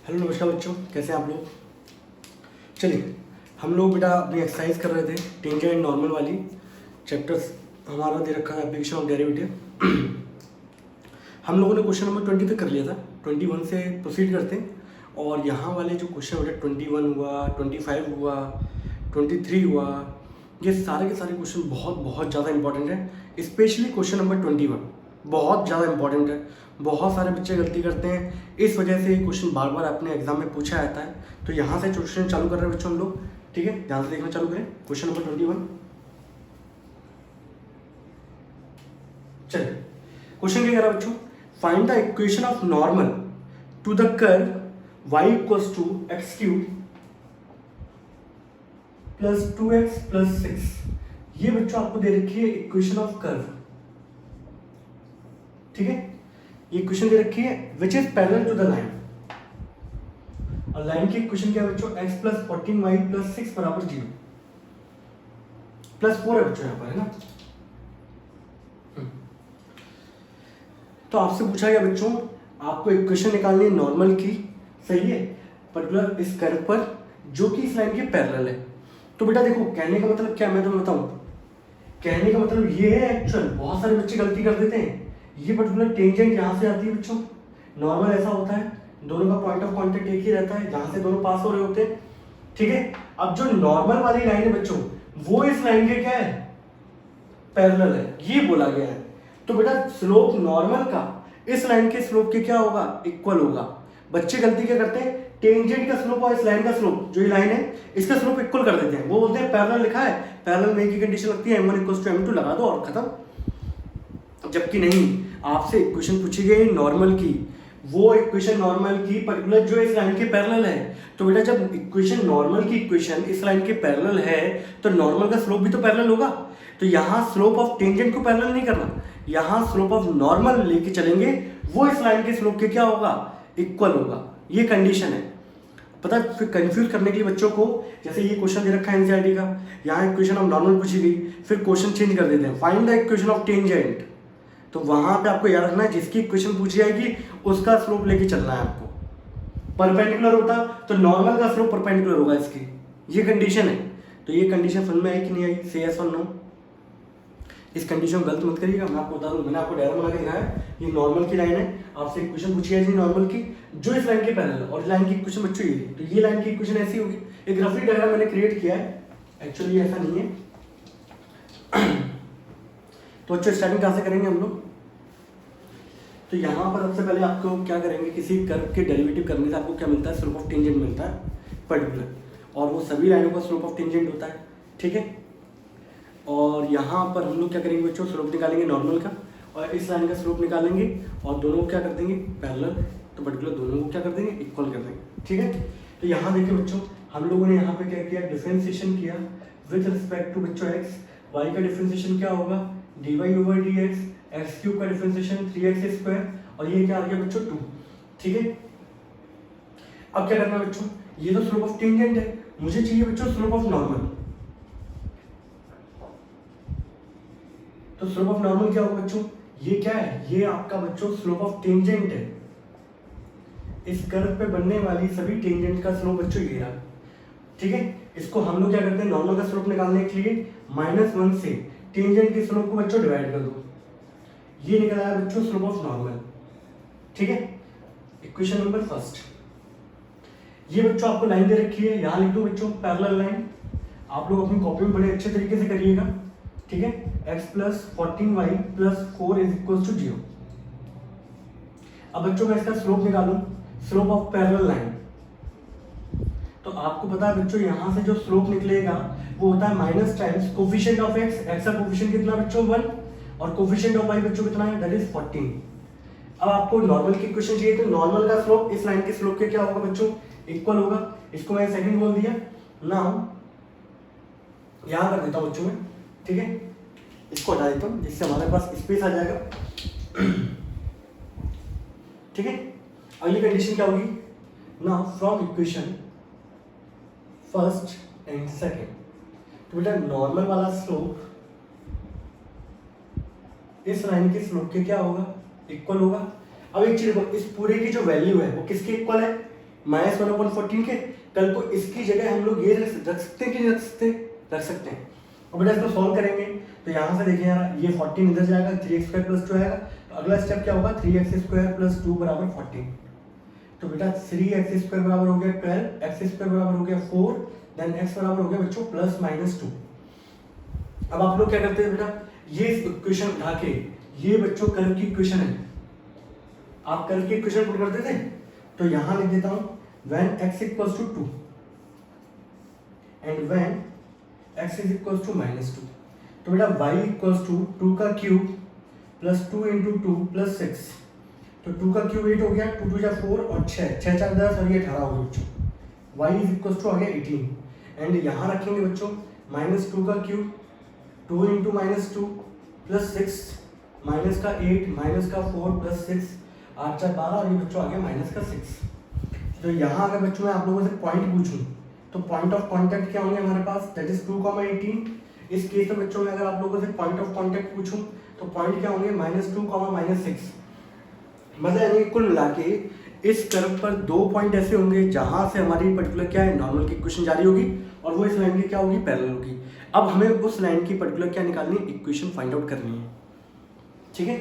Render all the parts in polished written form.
Hello नमस्कार बच्चों, कैसे हैं आप लोग। चलिए हम लोग बेटा अपनी एक्सरसाइज कर रहे थे टेंजेंट एंड नॉर्मल वाली। चैप्टर्स हमारा दे रखा है एप्लीकेशन ऑफ डेरिवेटिव। हम लोगों ने क्वेश्चन नंबर 20 तक कर लिया था, 21 से प्रोसीड करते हैं। और यहाँ वाले जो क्वेश्चन बेटा 21 हुआ, 25 हुआ, 23 हुआ, ये सारे के सारे क्वेश्चन बहुत बहुत ज़्यादा इंपॉर्टेंट है। स्पेशली क्वेश्चन नंबर 21 बहुत ज़्यादा इंपॉर्टेंट है। बहुत सारे बच्चे गलती करते हैं, इस वजह से ये क्वेश्चन बार बार अपने एग्जाम में पूछा जाता है। तो यहाँ से क्वेश्चन चालू कर रहे हैं बच्चों हम लोग, ठीक है। ध्यान से देखना चालू करें क्वेश्चन नंबर 21। चलिए क्वेश्चन क्या कह रहा है बच्चों, find the equation of normal to the curve y equals to x cube plus 2x plus 6। ये बच्चों आपको दे रखी है इक्वेशन ऑफ कर्व, ठीक है। ये इक्वेशन दे रखी है which is parallel to the line. और लाइन की इक्वेशन क्या है बच्चों, x प्लस 14y प्लस 6 बराबर 0 प्लस 4 है बच्चों यहाँ पर, है ना। तो आपसे पूछा गया बच्चों, आपको इक्वेशन निकालनी है नॉर्मल की, सही है, पर्टिकुलर इस कर्व पर जो कि इस लाइन के पैरेलल है। तो बेटा देखो कहने का मतलब क्या, मैं तुम्हें बताऊं। कहने का मतलब ये है, एक्चुअल बहुत सारे बच्चे गलती कर देते हैं। ये पर्टिकुलर टेंजेंट यहाँ से आती है बच्चों, नॉर्मल ऐसा होता है, दोनों का पॉइंट ऑफ कांटेक्ट एक ही रहता है, जहां से दोनों पास हो रहे होते हैं, ठीक है। अब जो नॉर्मल वाली लाइन है बच्चों, वो इस लाइन के क्या है, पैरेलल है, ये बोला गया है। तो बेटा स्लोप नॉर्मल का इस लाइन के स्लोप के क्या होगा, इक्वल होगा। बच्चे गलती क्या करते हैं, टेंजेंट का स्लोप और इस लाइन का स्लोप, जो ये लाइन है इसका स्लोप इक्वल कर देते हैं। वो बोलते हैं पैरेलल लिखा है, पैरेलल में एक ही कंडीशन लगती है m1 इक्वल्स टू m2 लगा दो और खत्म। जबकि नहीं, आपसे इक्वेशन पूछी गई नॉर्मल की, वो इक्वेशन नॉर्मल की पर्टिकुलर जो इस लाइन के पैरेलल है। तो बेटा जब इक्वेशन नॉर्मल की इक्वेशन इस लाइन के पैरेलल है तो नॉर्मल का स्लोप भी तो पैरेलल होगा। तो यहाँ स्लोप ऑफ टेंजेंट को पैरेलल नहीं करना, यहाँ स्लोप ऑफ नॉर्मल लेके चलेंगे, वो इस लाइन के स्लोप के क्या होगा, इक्वल होगा। ये कंडीशन है। पता है, फिर कंफ्यूज करने के लिए बच्चों को, जैसे ये क्वेश्चन दे रखा है एनसीईआरटी का, यहाँ इक्वेशन ऑफ नॉर्मल पूछी गई, फिर क्वेश्चन चेंज कर देते हैं, find the equation of tangent. तो वहां पे आपको याद रखना है, जिसकी इक्वेशन पूछी जाएगी उसका स्लोप लेके चलना है आपको। परपेंडिकुलर होता तो नॉर्मल का स्लोप परपेंडिकुलर होगा इसकी, ये कंडीशन है। तो ये कंडीशन समझ में आई कि नहीं आई, से यस और नो। इस कंडीशन को गलत मत करिएगा, मैं आपको बता दूं, मैंने आपको डायग्राम बना के दिखाया है, ये नॉर्मल की लाइन है, आपसे इक्वेशन पूछी है जी नॉर्मल की, जो इस लाइन के पैरेलल, और लाइन की इक्वेशन बच्चों ये, तो ये लाइन की इक्वेशन ऐसी होगी। एक ग्राफिक डायग्राम मैंने क्रिएट किया है, एक्चुअली ऐसा नहीं है। तो बच्चों स्टार्टिंग कहाँ से करेंगे हम लोग। तो यहाँ पर सबसे पहले आपको क्या करेंगे, किसी कर्व के डेरिवेटिव करने से आपको क्या मिलता है, स्लोप ऑफ टेंजेंट मिलता है पर्टिकुलर, और वो सभी लाइनों का स्लोप ऑफ टेंजेंट होता है, ठीक है। और यहाँ पर हम लोग क्या करेंगे बच्चों, स्लोप निकालेंगे नॉर्मल का, और इस लाइन का स्लोप निकालेंगे, और दोनों को क्या कर देंगे, पैरेलल, तो पर्टिकुलर दोनों को क्या कर देंगे, इक्वल कर देंगे, ठीक है। तो यहाँ देखिए बच्चों, हम लोगों ने यहाँ पे क्या किया, डिफरेंशिएशन किया विद रिस्पेक्ट टू बच्चों एक्स। वाई का डिफरेंशिएशन क्या होगा, dy over dx, x cube का डिफरेंशिएशन 3x स्क्वायर, और ये क्या आ गया बच्चों 2, ठीक है। अब क्या करना है बच्चों, ये तो स्लोप ऑफ टेंजेंट है, मुझे चाहिए बच्चों स्लोप ऑफ नॉर्मल। तो स्लोप ऑफ नॉर्मल क्या होगा बच्चों, ये क्या है, ये आपका बच्चों स्लोप ऑफ टेंजेंट है। इस कर्व पे बनने वाली सभी टेंजेंट का स्लोप बच्चों ये रहा, ठीक है। इसको हम लोग क्या करते हैं, नॉर्मल का स्लोप निकालने के लिए -1 से टेंजेंट के स्लोप को बच्चों डिवाइड कर दो, ये निकल आया बच्चों स्लोप ऑफ नॉर्मल, ठीक है। इक्वेशन नंबर फर्स्ट, ये बच्चों आपको लाइन दे रखी है, यहां लिख दो बच्चों पैरेलल लाइन। आप लोग अपनी कॉपी में बड़े अच्छे तरीके से करिएगा, ठीक है। x plus 14y plus 4 is equal to 0। अब बच्चों मैं इसका स्लोप निकालूं, स्लोप ऑफ पैरेलल लाइन। तो आपको पता है बच्चों, यहां से जो स्लोप निकलेगा वो होता है minus times coefficient of x, x का कोफिशिएंट कितना बच्चों 1, और कोफिशिएंट ऑफ y बच्चों कितना है, दैट इज 14। अब आपको नॉर्मल की इक्वेशन चाहिए, तो नॉर्मल का स्लोप इस लाइन के स्लोप के क्या होगा बच्चों, इक्वल होगा। इसको मैं सेकंड बोल दिया ना, यहां कर देता हूं बच्चों में, ठीक है। इसको हटा देता हूं जिससे हमारे पास स्पेस आ जाएगा, ठीक है। अगली कंडीशन क्या होगी, now from equation first and second, तो बेटा नॉर्मल वाला स्लोप इस लाइन के स्लोप के क्या होगा, इक्वल होगा। अब एक चीज देखो, इस पूरे की जो वैल्यू है वो किसके इक्वल है, -1/14 के, कल को इसकी जगह हम लोग ये रख सकते हैं कि नहीं रख सकते? रख सकते हैं। और बेटा इसको सॉल्व करेंगे तो यहाँ से देखिए यार, ये 14 इधर जाएगा, 3x² + 2 आएगा, तो अगला स्टेप क्या होगा, 3x² + 2 = 14। तो बेटा 3x² बराबर हो गया 12, x² बराबर हो गया 4, देन x बराबर हो गया बच्चों +-2। अब आप लोग क्या करते हैं बेटा, ये इक्वेशन उठा के, ये बच्चों कर्व की इक्वेशन है, आप कर्व की इक्वेशन पुट करते थे, तो यहां लिख देता हूं when x = 2 and when x = -2, तो बेटा y = 2 का क्यूब प्लस 2 × 2 + 6, तो 2 का क्यूब 8 हो गया, 2 2 = 4 और 6 6 4 10 और ये 18 हो गया बच्चों। y = आ गया 18 एंड यहाँ रखेंगे बच्चों -2 का क्यूब, 2 × -2 + 6 माइनस का 8 माइनस का 4 + 6 8 4 12 और ये बच्चों आ गया -6। तो यहाँ अगर बच्चों मैं आप लोगों से पॉइंट पूछूं तो पॉइंट ऑफ कांटेक्ट क्या होंगे हमारे पास, दैट इज 2,18। इस केस में बच्चों में अगर आप लोगों से पॉइंट ऑफ कांटेक्ट पूछूं तो पॉइंट क्या होंगे, -2, -6। मतलब यानी कुल मिला के इस कर्व पर 2 पॉइंट ऐसे होंगे जहां से हमारी पर्टिकुलर क्या है, नॉर्मल की इक्वेशन जारी होगी और वो इस लाइन की क्या होगी, पैरेलल होगी। अब हमें उस लाइन की पर्टिकुलर क्या निकालनी है, इक्वेशन फाइंड आउट करनी है। ठीक है,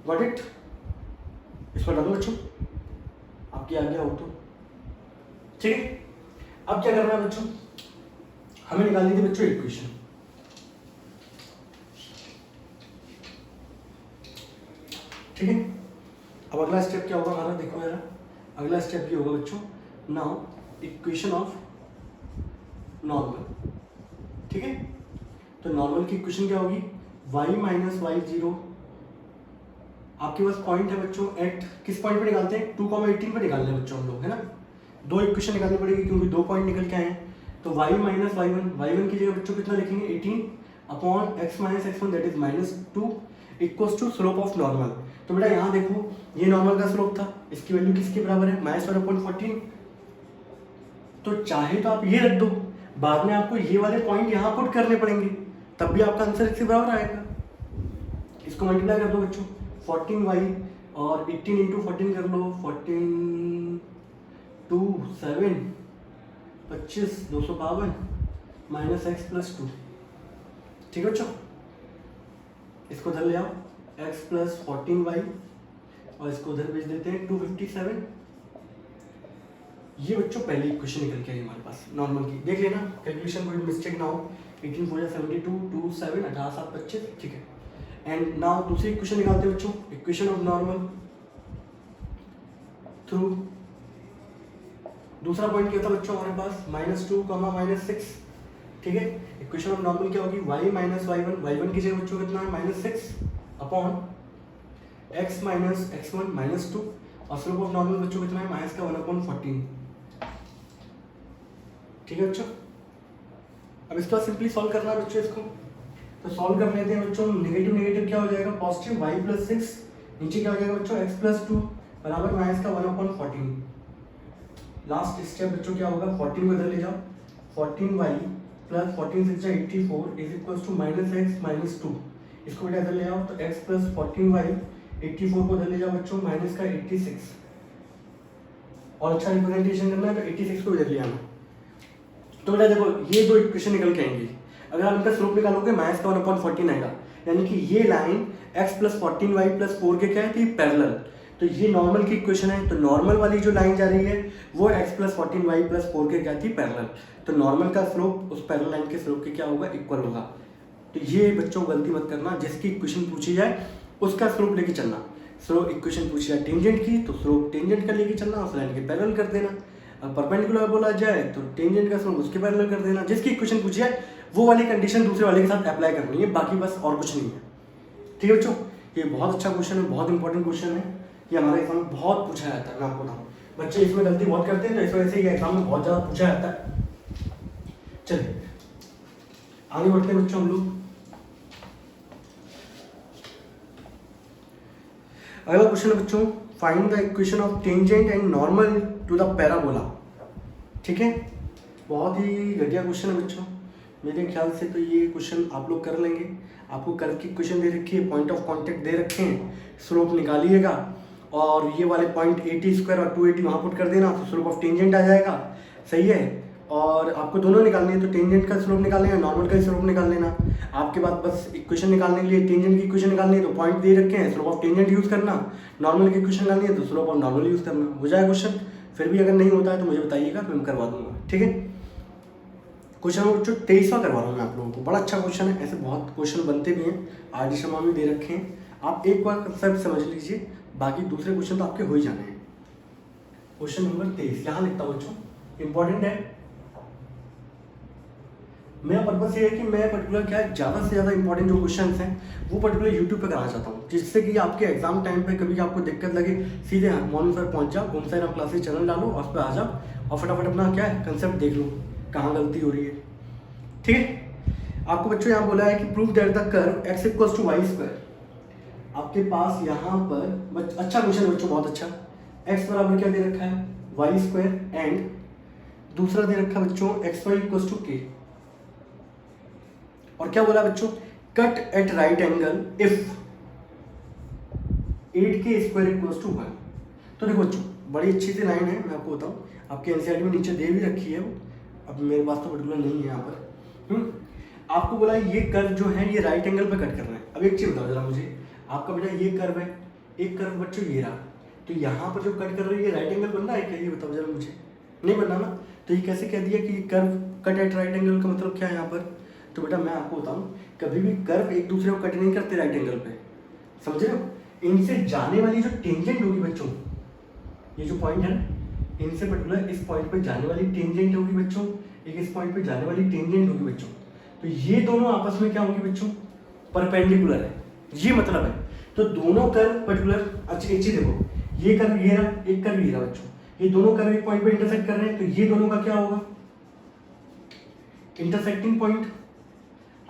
गॉट इट? इसको लगा दो बच्चों, आपकी आज्ञा हो तो। ठीक है, अब क्या करना है बच्चों, हमें निकालनी थी बच्चों इक्वेशन। ठीक है, अब अगला स्टेप क्या होगा हमारा, देखो जरा, अगला स्टेप ये होगा बच्चों, नाउ इक्वेशन ऑफ नॉर्मल। ठीक है, तो नॉर्मल की इक्वेशन क्या होगी, y - y0, आपके पास पॉइंट है बच्चों एट, किस पॉइंट पे निकालते हैं, 2,18 पे निकालने हैं बच्चों हम लोग, है ना। 2 इक्वेशन निकालनी पड़ेगी क्योंकि 2 पॉइंट निकल के आए हैं। तो y - y1 की जगह बच्चों कितना लिखेंगे, 18 x - x1 that is -2 equals to slope of normal. तो बेटा यहाँ देखो, ये नॉर्मल का स्लोप था, इसकी वैल्यू किसके बराबर है, -1/14। तो चाहे तो आप ये रख दो, बाद में आपको ये वाले पॉइंट यहाँ पुट करने पड़ेंगे, तब भी आपका आंसर इसके बराबर आएगा। इसको मल्टीप्लाई कर दो बच्चों, 14y और 18 × 14 कर लो, 14 2 7 25 252 -x + 2। ठीक है बच्चों, इसको उधर ले आओ, x + 14y और इसको उधर भेज देते हैं 257। ये बच्चों पहली इक्वेशन निकल के आई हमारे पास नॉर्मल की, देख लेना कैलकुलेशन कोई मिस्टेक ना हो। 18 4 72 2 7 18 7 25। ठीक है, एंड नाउ दूसरी इक्वेशन निकालते हैं बच्चों, इक्वेशन ऑफ नॉर्मल थ्रू, दूसरा पॉइंट क्या था बच्चों हमारे पास, -2, -6। ठीक है, इक्वेशन ऑफ नॉर्मल क्या होगी, y - y1 की जगह बच्चों कितना है, -6 अपॉन x - x1 -2 और स्लोप ऑफ नॉर्मल बच्चों कितना है, -1/14। ठीक है बच्चों, अब इसके बाद सिंपली सॉल्व करना है बच्चों इसको, तो सॉल्व कर लेते हैं बच्चों। नेगेटिव नेगेटिव क्या हो जाएगा, पॉजिटिव, y + 6 नीचे क्या हो जाएगा बच्चों, x + 2 बराबर -1/14। लास्ट स्टेप बच्चों क्या होगा, 14 को इधर ले जाओ, 14y + 14 6 84 = -x - 2। इसको बेटा इधर ले आओ, तो x + 14y 84 को इधर ले जाओ बच्चों, -86 और अच्छा रिप्रेजेंटेशन करना है तो 86 को इधर ले आना। तो बेटा देखो ये दो इक्वेशन निकल के आएंगी, अगर आप इनका स्लोप निकालोगे -1/14 आएगा, यानी कि ये लाइन x + 14y + 4 के क्या है, पैरेलल। तो ये नॉर्मल की इक्वेशन है, तो नॉर्मल वाली जो लाइन जा रही है वो x + 14y + 4 के क्या थी, पैरेलल। तो नॉर्मल का स्लोप उस पैरेलल लाइन के स्लोप के क्या होगा, इक्वल होगा। तो ये बच्चों गलती मत करना, जिसकी इक्वेशन पूछी जाए उसका स्लोप लेके चलना। स्लोप इक्वेशन पूछी जाए टेंजेंट की तो स्लोप टेंजेंट का लेके चलना, उस लाइन के पैरेलल कर देना। अब परपेंडिकुलर बोला जाए तो टेंजेंट का स्लोप उसके पैरेलल कर देना। जिसकी इक्वेशन पूछी जाए वो वाली कंडीशन दूसरे वाले के साथ अप्लाई करनी है, बाकी बस और कुछ नहीं है। ठीक है बच्चों, ये बहुत अच्छा क्वेश्चन है, बहुत इंपॉर्टेंट क्वेश्चन है, ये हमारे एग्जाम में बहुत पूछा जाता है। मैं आपको बताऊँ, बच्चे इसमें गलती बहुत करते हैं तो इस वजह से ये एग्जाम में बहुत ज़्यादा पूछा जाता है। चलिए आगे बढ़ते हैं बच्चों हम लोग। अगला क्वेश्चन है बच्चों, find the equation of tangent and normal to the parabola. ठीक है, बहुत ही घटिया क्वेश्चन है बच्चों, मेरे ख्याल से तो ये क्वेश्चन आप लोग कर लेंगे। आपको कर्व की इक्वेशन दे रखी है, पॉइंट ऑफ कांटेक्ट दे रखे हैं, स्लोप निकालिएगा और ये वाले पॉइंट 80 स्क्वायर और 280 वहाँ पुट कर देना, तो स्लोप ऑफ टेंजेंट आ जाएगा। सही है। और आपको दोनों निकालने हैं, तो टेंजेंट का स्लोप निकाल लेना, नॉर्मल का स्लोप निकाल लेना। आपके पास बस इक्वेशन निकालने के लिए टेंजेंट की इक्वेशन निकालनी है, तो पॉइंट दे रखे हैं, स्लोप ऑफ टेंजेंट यूज़ करना, नॉर्मल की इक्वेशन निकालनी है तो स्लोप ऑफ नॉर्मल यूज़ करना, हो जाएगा क्वेश्चन। फिर भी अगर नहीं होता है तो मुझे बताइएगा, फिर मैं करवा दूंगा। ठीक है। क्वेश्चन नंबर 23वां करवा रहा हूँ मैं आप लोगों को। बड़ा अच्छा क्वेश्चन है, ऐसे बहुत क्वेश्चन बनते भी हैं, RD शर्मा में दे रखे हैं। आप एक बार कंसेप्ट समझ लीजिए, बाकी दूसरे क्वेश्चन तो आपके हो ही जाने हैं। क्वेश्चन नंबर 23 यहाँ लिखता हूँ बच्चों, इंपॉर्टेंट है। मेरा पर्पस ये है कि मैं पर्टिकुलर क्या है, ज़्यादा से ज़्यादा इंपॉर्टेंट जो क्वेश्चन हैं वो पर्टिकुलर यूट्यूब पे कराना चाहता हूँ, जिससे कि आपके एग्जाम टाइम पे कभी आपको दिक्कत लगे, सीधे मॉर्निंग पर पहुँच जाओ, घूम साइड क्लासेस चैनल डालो और उस पर आ जाओ और फटाफट अपना क्या है कंसेप्ट देख लो कहाँ गलती हो रही है। ठीक है। आपको बच्चों यहाँ बोला है कि prove that the curve x equals to y square. आपके पास यहाँ पर अच्छा क्वेश्चन बच्चों, बहुत अच्छा। x बराबर क्या दे रखा है, वाई स्क्वायर, एंड दूसरा दे रखा है बच्चों एक्स वाई इक्वल्स टू के। और क्या बोला बच्चों, cut at right angle if 8k square equals to 1। तो देखो बच्चों, बड़ी अच्छी सी लाइन है, मैं आपको बताऊं, आपके एनसीईआरटी में नीचे दे भी रखी है वो, अब मेरे पास तो पर्टिकुलर नहीं है यहाँ पर। आपको बोला ये कर्व जो है ये राइट एंगल पे कट कर रहा है। अब एक चीज बताओ जरा मुझे, आपका बेटा ये कर्व है, एक कर्व बच्चों ये रहा, तो यहाँ पर जो कट कर रही है ये राइट एंगल बन रहा है क्या, ये बताओ जरा मुझे। नहीं बनना ना, तो ये कैसे कह दिया कि curve cut at right angle का मतलब क्या है यहाँ पर। तो बेटा मैं आपको बताऊँ, कभी भी कर्व एक दूसरे को कट नहीं करते राइट एंगल पे, समझ रहे हो। इनसे जाने वाली जो टेंजेंट होगी बच्चों, ये जो पॉइंट है इनसे पर्टिकुलर इस पॉइंट पे जाने वाली टेंजेंट होगी बच्चों, एक इस पॉइंट पे जाने वाली टेंजेंट होगी बच्चों। तो ये दोनों आपस में क्या होंगी बच्चों, परपेंडिकुलर है, ये मतलब है। तो दोनों कर्व पर्टिकुलर, अच्छा एक चीज देखो, ये कर्व ये रहा, एक कर्व ये रहा बच्चों, ये दोनों कर्व एक पॉइंट पे इंटरसेक्ट कर रहे हैं, तो ये दोनों का क्या होगा, इंटरसेक्टिंग पॉइंट।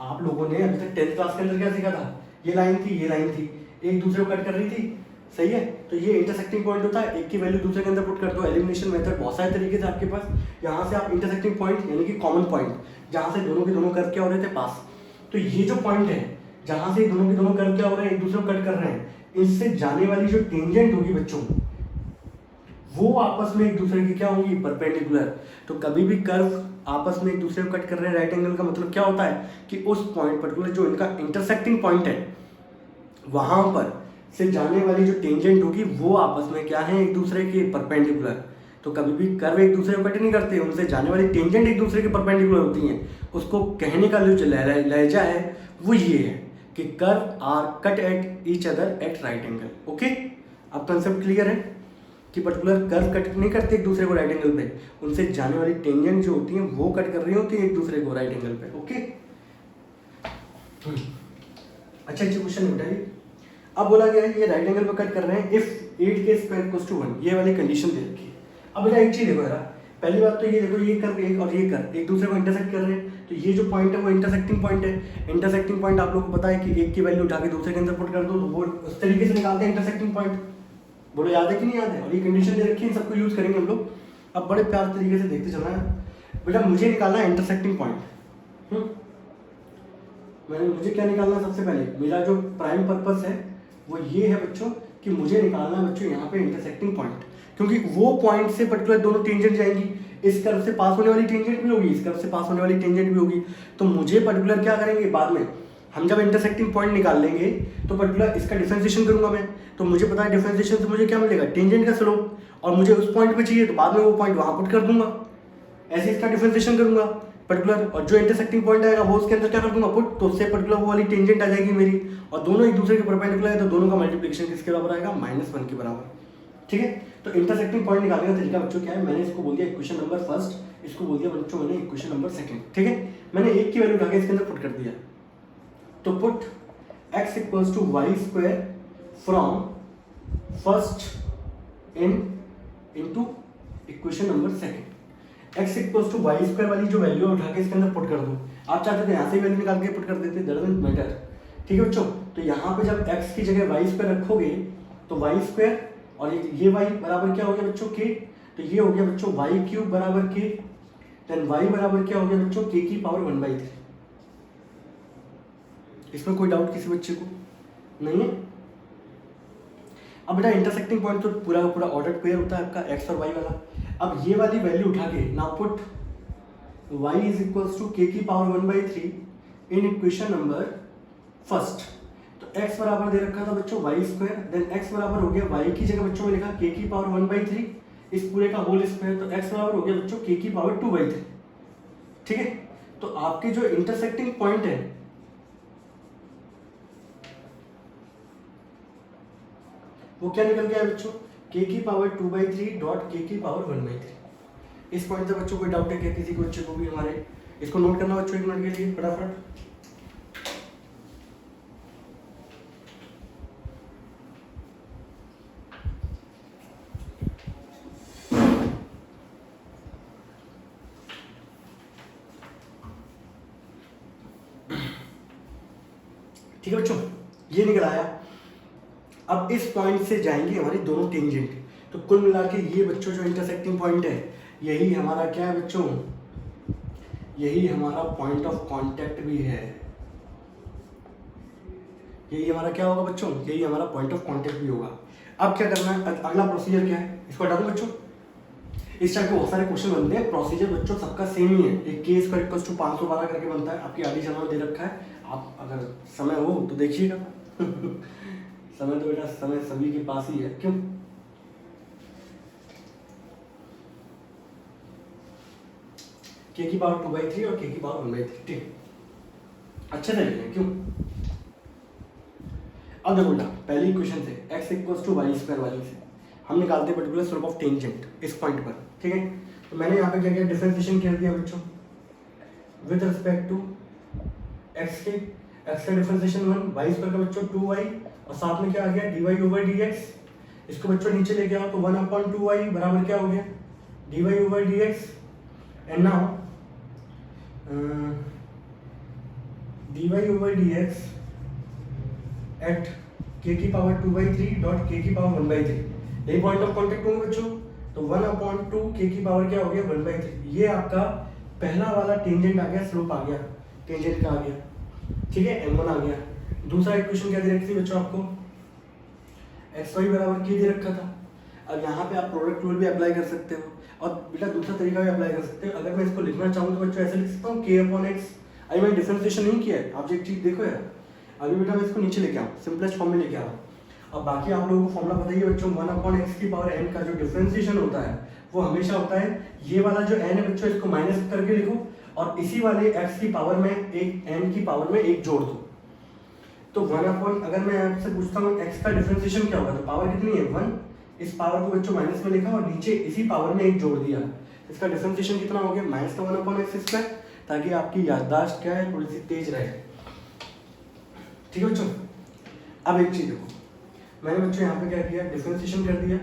आप लोगों ने अभी तक 10th क्लास के अंदर क्या सीखा था, ये लाइन थी, ये लाइन थी, एक दूसरे को कट कर रही थी, सही है। तो ये इंटरसेक्टिंग पॉइंट होता है, एक की वैल्यू दूसरे के अंदर पुट कर दो, एलिमिनेशन मेथड बहुत सारे तरीके से आपके पास। यहाँ से आप इंटरसेक्टिंग पॉइंट यानी कि कॉमन पॉइंट, जहाँ से दोनों के दोनों कर्व क्या हो रहे थे पास, तो ये जो पॉइंट है जहाँ से दोनों के दोनों कर्व क्या हो रहे हैं, एक दूसरे को कट कर रहे हैं, इससे जाने वाली जो टेंजेंट होगी बच्चों वो आपस में एक दूसरे की क्या होंगी, परपेंडिकुलर। तो कभी भी कर्व आपस में एक दूसरे को कट कर रहे हैं राइट एंगल का मतलब क्या होता है कि उस पॉइंट पर्टिकुलर जो इनका इंटरसेक्टिंग पॉइंट है वहां पर से जाने वाली जो टेंजेंट होगी वो आपस में क्या है, एक दूसरे के परपेंडिकुलर। तो कभी भी कर्व एक दूसरे को कट नहीं करते, उनसे जाने वाली टेंजेंट एक दूसरे के परपेंडिकुलर होती हैं। उसको कहने का जो लहजा है वो ये है कि curve are cut at each other at right angle. Okay, अब कंसेप्ट क्लियर है कि पर्टिकुलर कर्व कट नहीं करते एक दूसरे को राइट एंगल पे, उनसे जाने वाली टेंजेंट जो होती हैं वो कट कर रही होती है एक दूसरे को राइट एंगल पे। ओके, अच्छा क्वेश्चन बताइए। अब बोला गया है ये राइट एंगल पे कट कर रहे हैं if 8k square equals to 1, ये वाली कंडीशन दे रखी है। अब बेटा एक चीज देखो यार, पहली बात तो ये देखो, ये कर्व एक और ये कर्व एक दूसरे को इंटरसेक्ट कर रहे हैं, तो ये जो पॉइंट है वो इंटरसेक्टिंग पॉइंट है। इंटरसेक्टिंग पॉइंट आप लोगों को पता है कि एक की वैल्यू उठा के दूसरे के अंदर पुट कर दो तो वो उस तरीके से निकालते हैं इंटरसेक्टिंग पॉइंट। बोलो याद है कि नहीं याद है, और ये कंडीशन दे रखी है, सबको यूज करेंगे हम लोग। अब बड़े प्यार तरीके से देखते चलना है बेटा, मुझे निकालना है इंटरसेक्टिंग पॉइंट। मुझे क्या निकालना है, सबसे पहले मेरा जो प्राइम पर्पस है वो ये है बच्चों कि मुझे निकालना है बच्चों यहाँ पे इंटरसेक्टिंग पॉइंट, क्योंकि वो पॉइंट से पर्टिकुलर दोनों टेंजेंट जाएंगी, इस कर्व से पास होने वाली टेंजेंट भी होगी, इस कर्व से पास होने वाली टेंजेंट भी होगी। तो मुझे पर्टिकुलर क्या करेंगे बाद में, हम जब इंटरसेक्टिंग पॉइंट निकाल लेंगे तो पर्टिकुलर इसका डिफरेंशिएशन करूंगा मैं, तो मुझे पता है डिफरेंशिएशन से मुझे क्या मिलेगा, टेंजेंट का स्लोप, और मुझे उस पॉइंट पे चाहिए तो बाद में वो पॉइंट वहां पुट कर दूंगा, ऐसे इसका डिफरेंशिएशन करूंगा पर्टिकुलर, और जो इंटरसेक्टिंग पॉइंट आएगा वो उसके अंदर क्या कर दूंगा पुट, तो उससे पर्टिकुलर वो वाली टेंजेंट आ जाएगी मेरी, और दोनों एक दूसरे के परपेंडिकुलर है तो दोनों का मल्टीप्लिकेशन किसके बराबर आएगा, -1 के बराबर। ठीक है, तो इंटरसेक्टिंग पॉइंट निकालने का तरीका बच्चों क्या है, मैंने इसको बोल दिया इक्वेशन नंबर फर्स्ट, इसको बोल दिया बच्चों मैंने इक्वेशन नंबर सेकंड। ठीक है, मैंने एक की वैल्यू उठा के इसके अंदर पुट कर दिया, तो put x equals to y square from first into equation number second. x equals to y square वाली जो वैल्यू उठा के इसके अंदर पुट कर दो, आप चाहते थे यहाँ से वैल्यू निकाल के पुट कर देते, डजंट मैटर। ठीक है बच्चों, तो यहाँ पे जब x की जगह वाई स्क्वायर रखोगे तो वाई स्क्वायर और ये y बराबर क्या हो गया बच्चों k, तो ये हो गया बच्चों वाई क्यूब बराबर k, देन y बराबर क्या हो गया बच्चों k की पावर 1/3। इसमें कोई डाउट किसी बच्चे को नहीं है। अब बेटा इंटरसेक्टिंग पॉइंट तो पूरा का पूरा ऑर्डर पेयर होता है आपका एक्स और वाई वाला। अब ये वाली वैल्यू उठा के now put y is equals to k की power 1/3 in equation number first. तो x बराबर दे रखा था बच्चों वाई स्क्वायर, देन x बराबर हो गया y की जगह बच्चों में लिखा के की पावर 1/3 इस पूरे का होल स्क्वायर, तो x बराबर हो गया बच्चों के की पावर 2/3। ठीक है, तो आपके जो इंटरसेक्टिंग पॉइंट है वो क्या निकल गया बच्चों, के की पावर 2/3 डॉट के की पावर 1/3। इस पॉइंट से बच्चों कोई डाउट है क्या किसी को बच्चे को भी हमारे? इसको नोट करना बच्चों एक मिनट के लिए फटाफट। ठीक है बच्चों, ये निकल आया। अब इस पॉइंट से जाएंगे हमारी दोनों टेंजेंट, तो कुल मिला के ये बच्चों जो इंटरसेक्टिंग पॉइंट है यही हमारा क्या है बच्चों, यही हमारा पॉइंट ऑफ कांटेक्ट भी है। यही हमारा क्या होगा बच्चों, यही हमारा पॉइंट ऑफ कांटेक्ट भी होगा। अब क्या करना है, अगला प्रोसीजर क्या है, इसको हटा दो बच्चों। इस टाइप के बहुत सारे क्वेश्चन बनते हैं, प्रोसीजर बच्चों सबका सेम ही है। एक के स्क्वायर इक्वल्स टू 512 करके बनता है, आपकी आधी जमा दे रखा है, आप अगर समय हो तो देखिएगा। समय तो बेटा समय सभी के पास ही है, क्यों? के की पावर 2/3 और के की पावर 1/3। ठीक, अच्छे से लिखें, क्यों? अब देखो बेटा पहली इक्वेशन से x equals to y square वाली से हम निकालते हैं पर्टिकुलर स्लोप ऑफ टेंजेंट इस पॉइंट पर। ठीक है, तो मैंने यहाँ पे क्या किया, डिफरेंशिएशन कर दिया बच्चों विद रिस्पेक्ट टू x के। x का डिफरेंशिएशन 1, वाई स्क्वायर का बच्चों 2y, और साथ में क्या आ गया dy/dx। इसको बच्चों नीचे लेके आओ तो 1/2y बराबर क्या हो गया dy/dx। And now dy/dx at k की पावर 2/3 डॉट k की पावर 1/3, यही पॉइंट ऑफ कांटेक्ट होंगे बच्चों। तो 1/2 k की पावर क्या हो गया 1/3। ये आपका पहला वाला टेंजेंट आ गया, स्लोप आ गया, टेंजेंट का आ गया। ठीक है, m1 आ गया। दूसरा इक्वेशन क्या दे रखी थी बच्चों आपको, xy बराबर k दे रखा था। अब यहाँ पे आप प्रोडक्ट रूल भी अप्लाई कर सकते हो, और बेटा दूसरा तरीका भी अप्लाई कर सकते हो। अगर मैं इसको लिखना चाहूँ तो बच्चों ऐसे लिख सकता हूँ k/x। अभी मैंने डिफरेंशिएशन नहीं किया है, आप एक चीज देखो यार, अभी बेटा मैं इसको नीचे लेके आऊँ, सिंपलेस्ट फॉर्म में लेके आऊँ। अब बाकी आप लोगों को फॉर्मूला बताइए बच्चों, 1/x की पावर n का जो डिफरेंशिएशन होता है वो हमेशा होता है ये वाला जो n है बच्चों, इसको माइनस करके लिखो और इसी वाले x की पावर में एक n की पावर में एक जोड़ दो। तो 1/, अगर मैं आपसे पूछता हूँ x का डिफरेंशिएशन क्या होगा, तो पावर कितनी है 1, इस पावर को बच्चों माइनस में लिखा और नीचे इसी पावर में एक जोड़ दिया, इसका डिफरेंशिएशन कितना हो गया माइनस का 1/x², ताकि आपकी याददाश्त क्या है थोड़ी सी तेज रहे। ठीक है बच्चों, अब एक चीज देखो, मैंने बच्चों यहाँ पे क्या किया, डिफरेंशिएशन कर दिया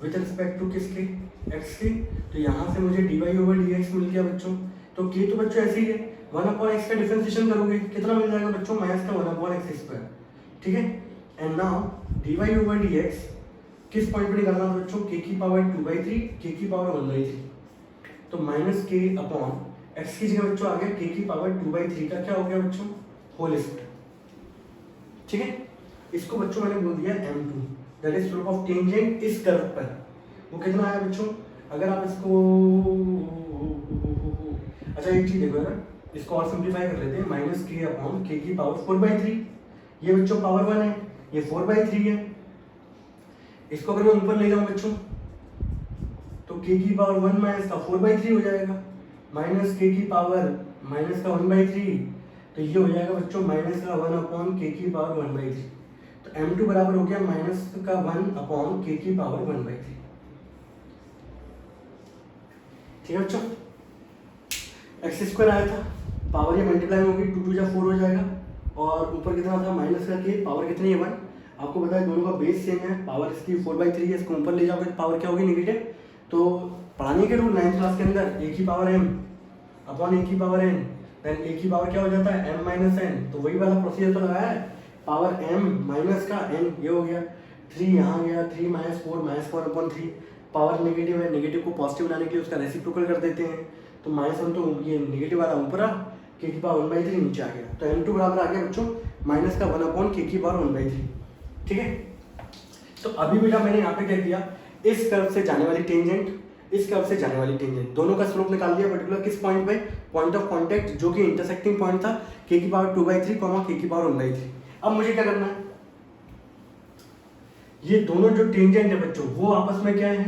विद रिस्पेक्ट टू किसके, x की। तो यहाँ से मुझे dy/dx मिल गया बच्चों। तो k तो बच्चों ऐसे ही है, 1/x का डिफरेंशिएशन करोगे कितना मिल जाएगा बच्चों, माइनस का 1/x²। ठीक है, एंड नाउ dy/dx किस पॉइंट पे निकालना है बच्चों, k की पावर 2/3 k की पावर 1/3। तो माइनस k अपॉन x की जगह बच्चों आ गया k की पावर 2/3 का क्या हो गया बच्चों, होल स्क्वायर। ठीक है, इसको बच्चों मैंने बोल दिया m2, that is slope of tangent इस कर्व पर। वो कितना आया बच्चों, अगर आप इसको, अच्छा एक चीज देखो यार, इसको और सिंपलीफाई कर लेते हैं, माइनस k अपॉन k की पावर 4/3। ये बच्चों पावर 1 है, ये 4/3 है। इसको अगर मैं ऊपर ले जाऊं बच्चों तो k की पावर 1 माइनस का 4/3 हो जाएगा, माइनस k की पावर माइनस का 1/3, तो ये हो जाएगा बच्चों माइनस का 1/k की पावर 1/3। तो m2 बराबर हो गया माइनस का 1/k की पावर 1/3। ठीक है बच्चों, x² आया था, पावर ये मल्टीप्लाई होगी, 2 2 4 हो जाएगा, और ऊपर कितना था माइनस का k, पावर कितनी है 1। आपको पता है दोनों का बेस सेम है, पावर इसकी 4/3 है, इसको ऊपर ले जाओगे तो पावर क्या होगी नेगेटिव। तो पढ़ाने के रूल 9th क्लास के अंदर a की पावर m अपॉन a की पावर n, देन a की पावर क्या हो जाता है m माइनस n। तो वही वाला प्रोसीजर तो लगाया है, पावर m माइनस का n, ये हो गया 3 यहाँ गया, 3 माइनस 4/3। पावर नेगेटिव है, नेगेटिव को पॉजिटिव बनाने के लिए उसका रेसिप्रोकल कर देते हैं, तो -1 तो ये नेगेटिव वाला ऊपर आ, k की पावर 1/3 नीचे आ गया। तो m2 बराबर आ गया बच्चों माइनस का 1/k की पावर 1/3। ठीक है, तो अभी बेटा मैंने यहाँ पे क्या किया, इस कर्व से जाने वाली टेंजेंट, इस कर्व से जाने वाली टेंजेंट, दोनों का स्लोप निकाल दिया पर्टिकुलर किस पॉइंट पे, पॉइंट ऑफ कांटेक्ट जो कि इंटरसेक्टिंग पॉइंट था k की पावर 2/3 k की पावर 1/3। अब मुझे क्या करना है, ये दोनों जो टेंजेंट है बच्चों वो आपस में क्या है,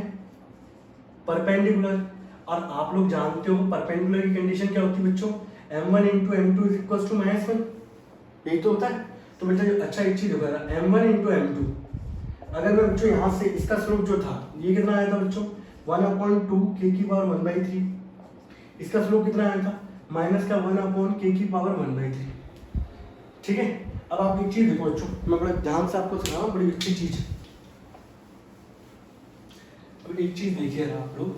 परपेंडिकुलर। और आप लोग जानते हो परपेंडिकुलर की कंडीशन क्या होती है बच्चों, m1 × m2 = -1, यही तो होता है। तो बेटा अच्छा एक चीज होगा, m1 × m2, अगर मैं बच्चों यहाँ से इसका स्लोप जो था ये कितना आया था बच्चों, 1/2 k की पावर 1/3, इसका स्लोप कितना आया था, माइनस का 1 k की पावर 1/3। ठीक है, अब आप एक चीज देखो बच्चों, मैं बड़ा ध्यान से आपको सुना रहा हूँ, बड़ी अच्छी चीज है। अब एक चीज देखिए आप लोग,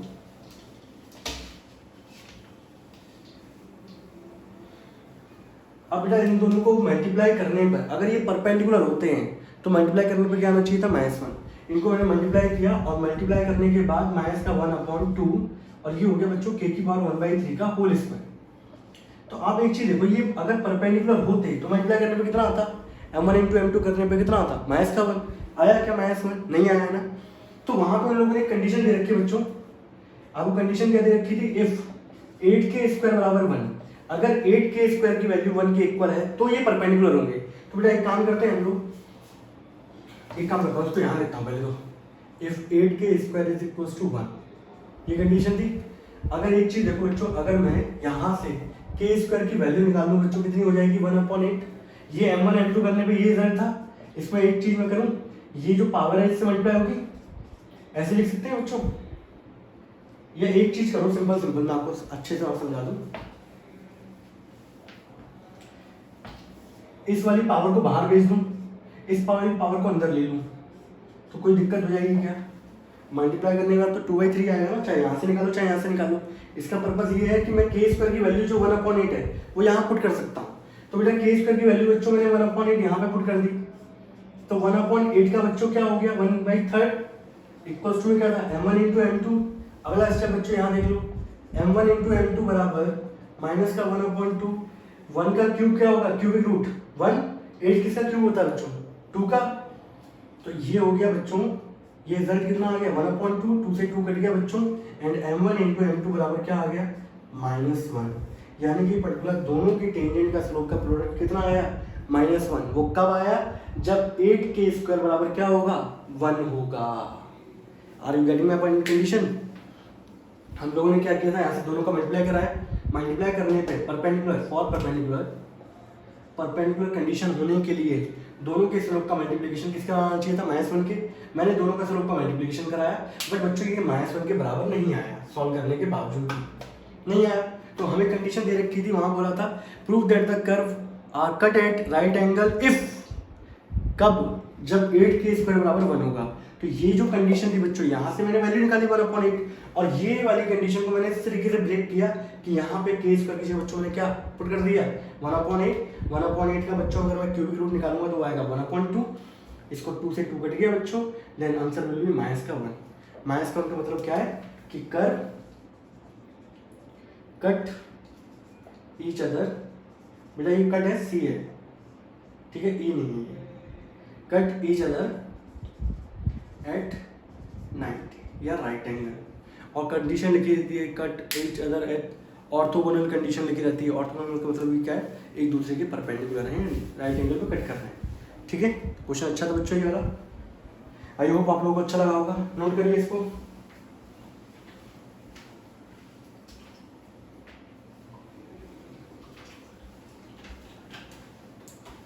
अब बेटा इन दोनों को मल्टीप्लाई करने पर अगर ये परपेंडिकुलर होते हैं तो मल्टीप्लाई करने पर क्या आना चाहिए था, -1। इनको मैंने मल्टीप्लाई किया और मल्टीप्लाई करने के बाद माइनस का 1/2 और ये हो गया बच्चों k की पावर 1/3 का होल स्क्वायर। तो आप एक चीज देखो, ये अगर परपेंडिकुलर होते तो मल्टीप्लाई करने पे कितना आता, m1 × m2 करने पे कितना आता, -1 आया क्या, -1 नहीं आया ना। तो वहां पे उन लोगों ने कंडीशन दे रखी है बच्चों, आपको कंडीशन क्या दे रखी थी, इफ 8k² = 1, अगर 8k² की वैल्यू 1 के इक्वल है तो ये परपेंडिकुलर होंगे। तो बेटा एक काम करते हैं हम लोग, एक काम करता हूँ इसको यहाँ लिखता हूँ पहले तो, इफ 8k² = 1, ये कंडीशन थी। अगर एक चीज देखो बच्चों, अगर मैं यहाँ से k² की वैल्यू निकाल लूँ बच्चों, कितनी हो जाएगी, 1/8। ये m1 m2 करने पे ये रिजल्ट था, इसमें एक चीज मैं करूँ, ये जो पावर है इससे मल्टीप्लाई होगी, ऐसे लिख सकते हैं बच्चों। या एक चीज करो सिंपल सिंपल, मैं आपको अच्छे से और समझा दूं, इस वाली पावर को बाहर भेज दूं, इस पावर को अंदर ले लूं, तो कोई दिक्कत हो जाएगी क्या, मल्टीप्लाई करने का तो 2/3 आएगा ना, चाहे यहाँ से निकालो चाहे यहाँ से निकालो। इसका पर्पस ये है कि मैं k² की वैल्यू जो 1/8 है वो यहाँ पुट कर सकता हूँ। तो बेटा k² की वैल्यू बच्चों मैंने 1/8 यहाँ पे पुट कर दी, तो 1/8 का बच्चों क्या हो गया, 1/3 इक्वल्स टू क्या था, m1 × m2। अगला स्टेप बच्चों यहाँ देख लो, m1 × m2 बराबर माइनस का 1/2, 1 का क्यूब क्या होगा, क्यूबिक रूट 1, 8 किसका क्यूब होता है बच्चों, 2 का। तो ये हो गया बच्चों, ये रिजल्ट कितना आ गया, 1/2, 2 से 2 कट गया बच्चों, एंड m1 × m2 बराबर क्या आ गया, -1। यानी कि पर्टिकुलर दोनों की टेंजेंट का स्लोप का प्रोडक्ट कितना आया, -1। वो कब आया, जब 8k² बराबर क्या होगा, 1 होगा। Are you getting my point condition. हम लोगों ने क्या किया था, यहाँ से दोनों का मल्टीप्लाई कराया, मल्टीप्लाई करने पे परपेंडिकुलर फॉर परपेंडिकुलर कंडीशन होने के लिए दोनों के स्लोप का मल्टीप्लिकेशन किसका आना चाहिए था, -1 के। मैंने दोनों का स्लोप का मल्टीप्लिकेशन कराया, बट बच्चों ये -1 के बराबर नहीं आया, सॉल्व करने के बावजूद नहीं आया। तो हमें कंडीशन दे रखी थी, वहां बोला था prove that the curve are cut at right angle if, कब, जब 8k² बराबर 1 होगा। तो ये जो कंडीशन थी बच्चों, यहाँ से मैंने वैल्यू निकाली 1/8, और ये वाली कंडीशन को मैंने इस तरीके से ब्रेक किया कि यहाँ पे k² की जगह बच्चों ने क्या पुट कर दिया, 1/8 का बच्चों अगर मैं क्यूबिक रूट निकालूंगा तो आएगा 1/2, इसको 2 से 2 कट गया बच्चों, देन आंसर विल बी -1। -1 का मतलब क्या है कि कर्व कट ईच अदर, बेटा ये कट है सी है, ठीक है, ई नहीं है, कट ईच अदर एट 90 या राइट एंगल। और कंडीशन लिखी रहती है cut each other eight orthogonal, condition लिखी रहती है। ऑर्थोगोनल का मतलब ये क्या है, एक दूसरे के परपेंडिकुलर हैं, राइट एंगल पे कट कर रहे हैं। ठीक है, क्वेश्चन अच्छा था बच्चों ये वाला, आई होप आप लोगों को अच्छा लगा होगा। नोट करिए इसको।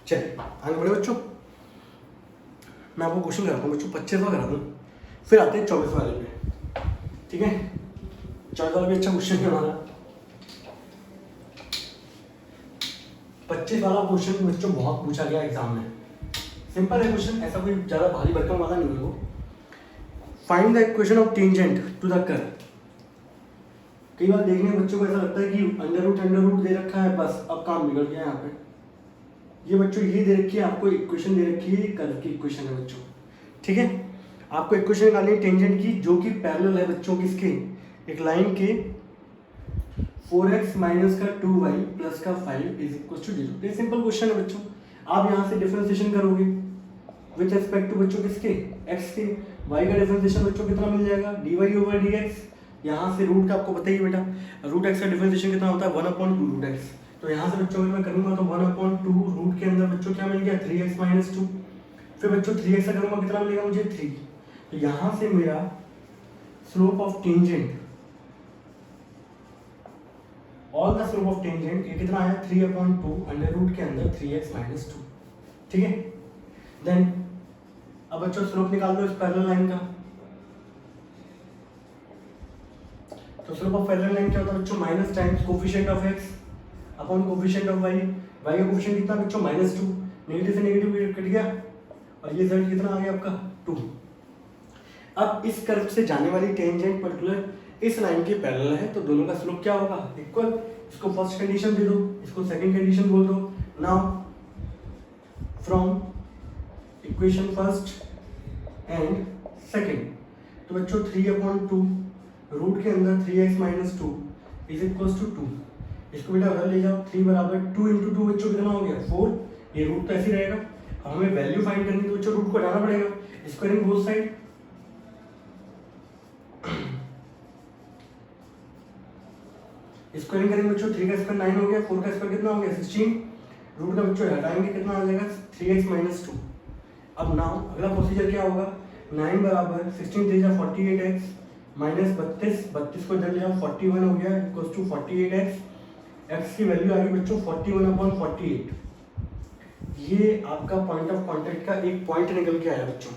चलिए आगे बढ़े बच्चों, मैं आपको क्वेश्चन कराता हूँ बच्चों, 25वां करा दूँ, फिर आते हैं 24 वाले पे। ठीक है, 24 वाला भी अच्छा क्वेश्चन है हमारा। 25 वाला क्वेश्चन बच्चों बहुत पूछा गया एग्जाम में, सिंपल है क्वेश्चन, ऐसा कोई ज़्यादा भारी भरकम वाला नहीं है वो। Find the equation of tangent to the curve. कई बार देखने में बच्चों को ऐसा लगता है कि अंडर रूट दे रखा है, बस अब काम बिगड़ गया यहाँ पे। ये बच्चों ये दे रखी है आपको, इक्वेशन दे रखी है, कर्व की इक्वेशन है बच्चों। ठीक है, आपको इक्वेशन निकालनी है टेंजेंट की, जो कि पैरेलल है बच्चों किसके, एक लाइन के 4x माइनस का 2y प्लस का 5 इज इक्वल टू 0। ये सिंपल क्वेश्चन है बच्चों। आप यहाँ से डिफरेंशिएशन करोगे विथ रिस्पेक्ट टू बच्चों किसके, एक्स के। वाई का डिफरेंशिएशन बच्चों कितना मिल जाएगा, d y over d x. यहाँ से रूट का आपको बताइए बेटा, रूट एक्स का डिफरेंशिएशन कितना होता है, 1/2 रूट एक्स। तो यहाँ से बच्चों मैं करूँगा तो 1/2 रूट के अंदर बच्चों क्या मिल गया, 3x - 2। फिर बच्चों 3x का करूँगा कितना मिलेगा मुझे, 3। तो यहाँ से मेरा slope of tangent, all the slope of tangent ये कितना आया, 3/2 अंडर रूट के अंदर 3x - 2। ठीक है। देन अब बच्चों स्लोप निकाल दो इस पैरेलल लाइन का। तो स्लोप ऑफ पैरेलल लाइन क्या होता है बच्चों, minus times coefficient of x upon coefficient of y। y का कोफिशिएंट कितना बच्चों, -2। नेगेटिव से नेगेटिव कट गया और ये z कितना आ गया आपका, 2। अब इस कर्व से जाने वाली टेंजेंट पर्टिकुलर इस लाइन के पैरेलल है, तो दोनों का स्लोप क्या होगा, इक्वल। इसको फर्स्ट कंडीशन दे दो, इसको सेकंड कंडीशन बोल दो। Now from equation first and second, तो बच्चों 3/2 रूट के अंदर 3x - 2 इज इक्वल्स टू 2। इसको बेटा उधर ले जाओ, 3 बराबर 2 × 2 बच्चों कितना हो गया, 4। ये रूट तो ऐसे ही रहेगा। अब हमें वैल्यू फाइंड करनी तो बच्चों रूट को हटाना पड़ेगा, स्क्वायरिंग बोथ साइड। स्क्वायरिंग करेंगे बच्चों, 3 का स्क्वायर 9 हो गया, 4 का स्क्वायर कितना हो गया, 16। रूट का बच्चों हटाएंगे कितना आ जाएगा, 3x - 2। अब नाउ अगला प्रोसीजर क्या होगा, 9 बराबर 16 3 जा 48x माइनस 32 को इधर ले आओ, 41 हो गया इक्वल्स टू 48x। x की वैल्यू आ गई बच्चों 41/48। ये आपका पॉइंट ऑफ कांटेक्ट का एक पॉइंट निकल के आया बच्चों।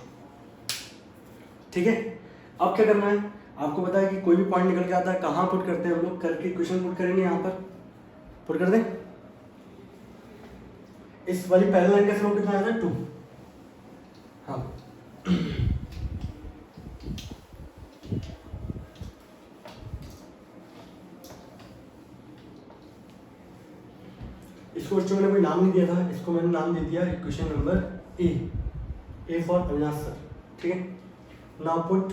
ठीक है। अब क्या करना है, आपको पता है कि कोई भी पॉइंट निकल के आता है, कहाँ पुट करते हैं हम लोग, करके इक्वेशन पुट करेंगे, यहाँ पर पुट कर दें। इस वाली पैरेलल लाइन का स्लोप कितना आया था, 2। हाँ इसको बच्चों मैंने कोई नाम नहीं दिया था, इसको मैंने नाम दे दिया equation number A for Avinash sir. ठीक है। Now put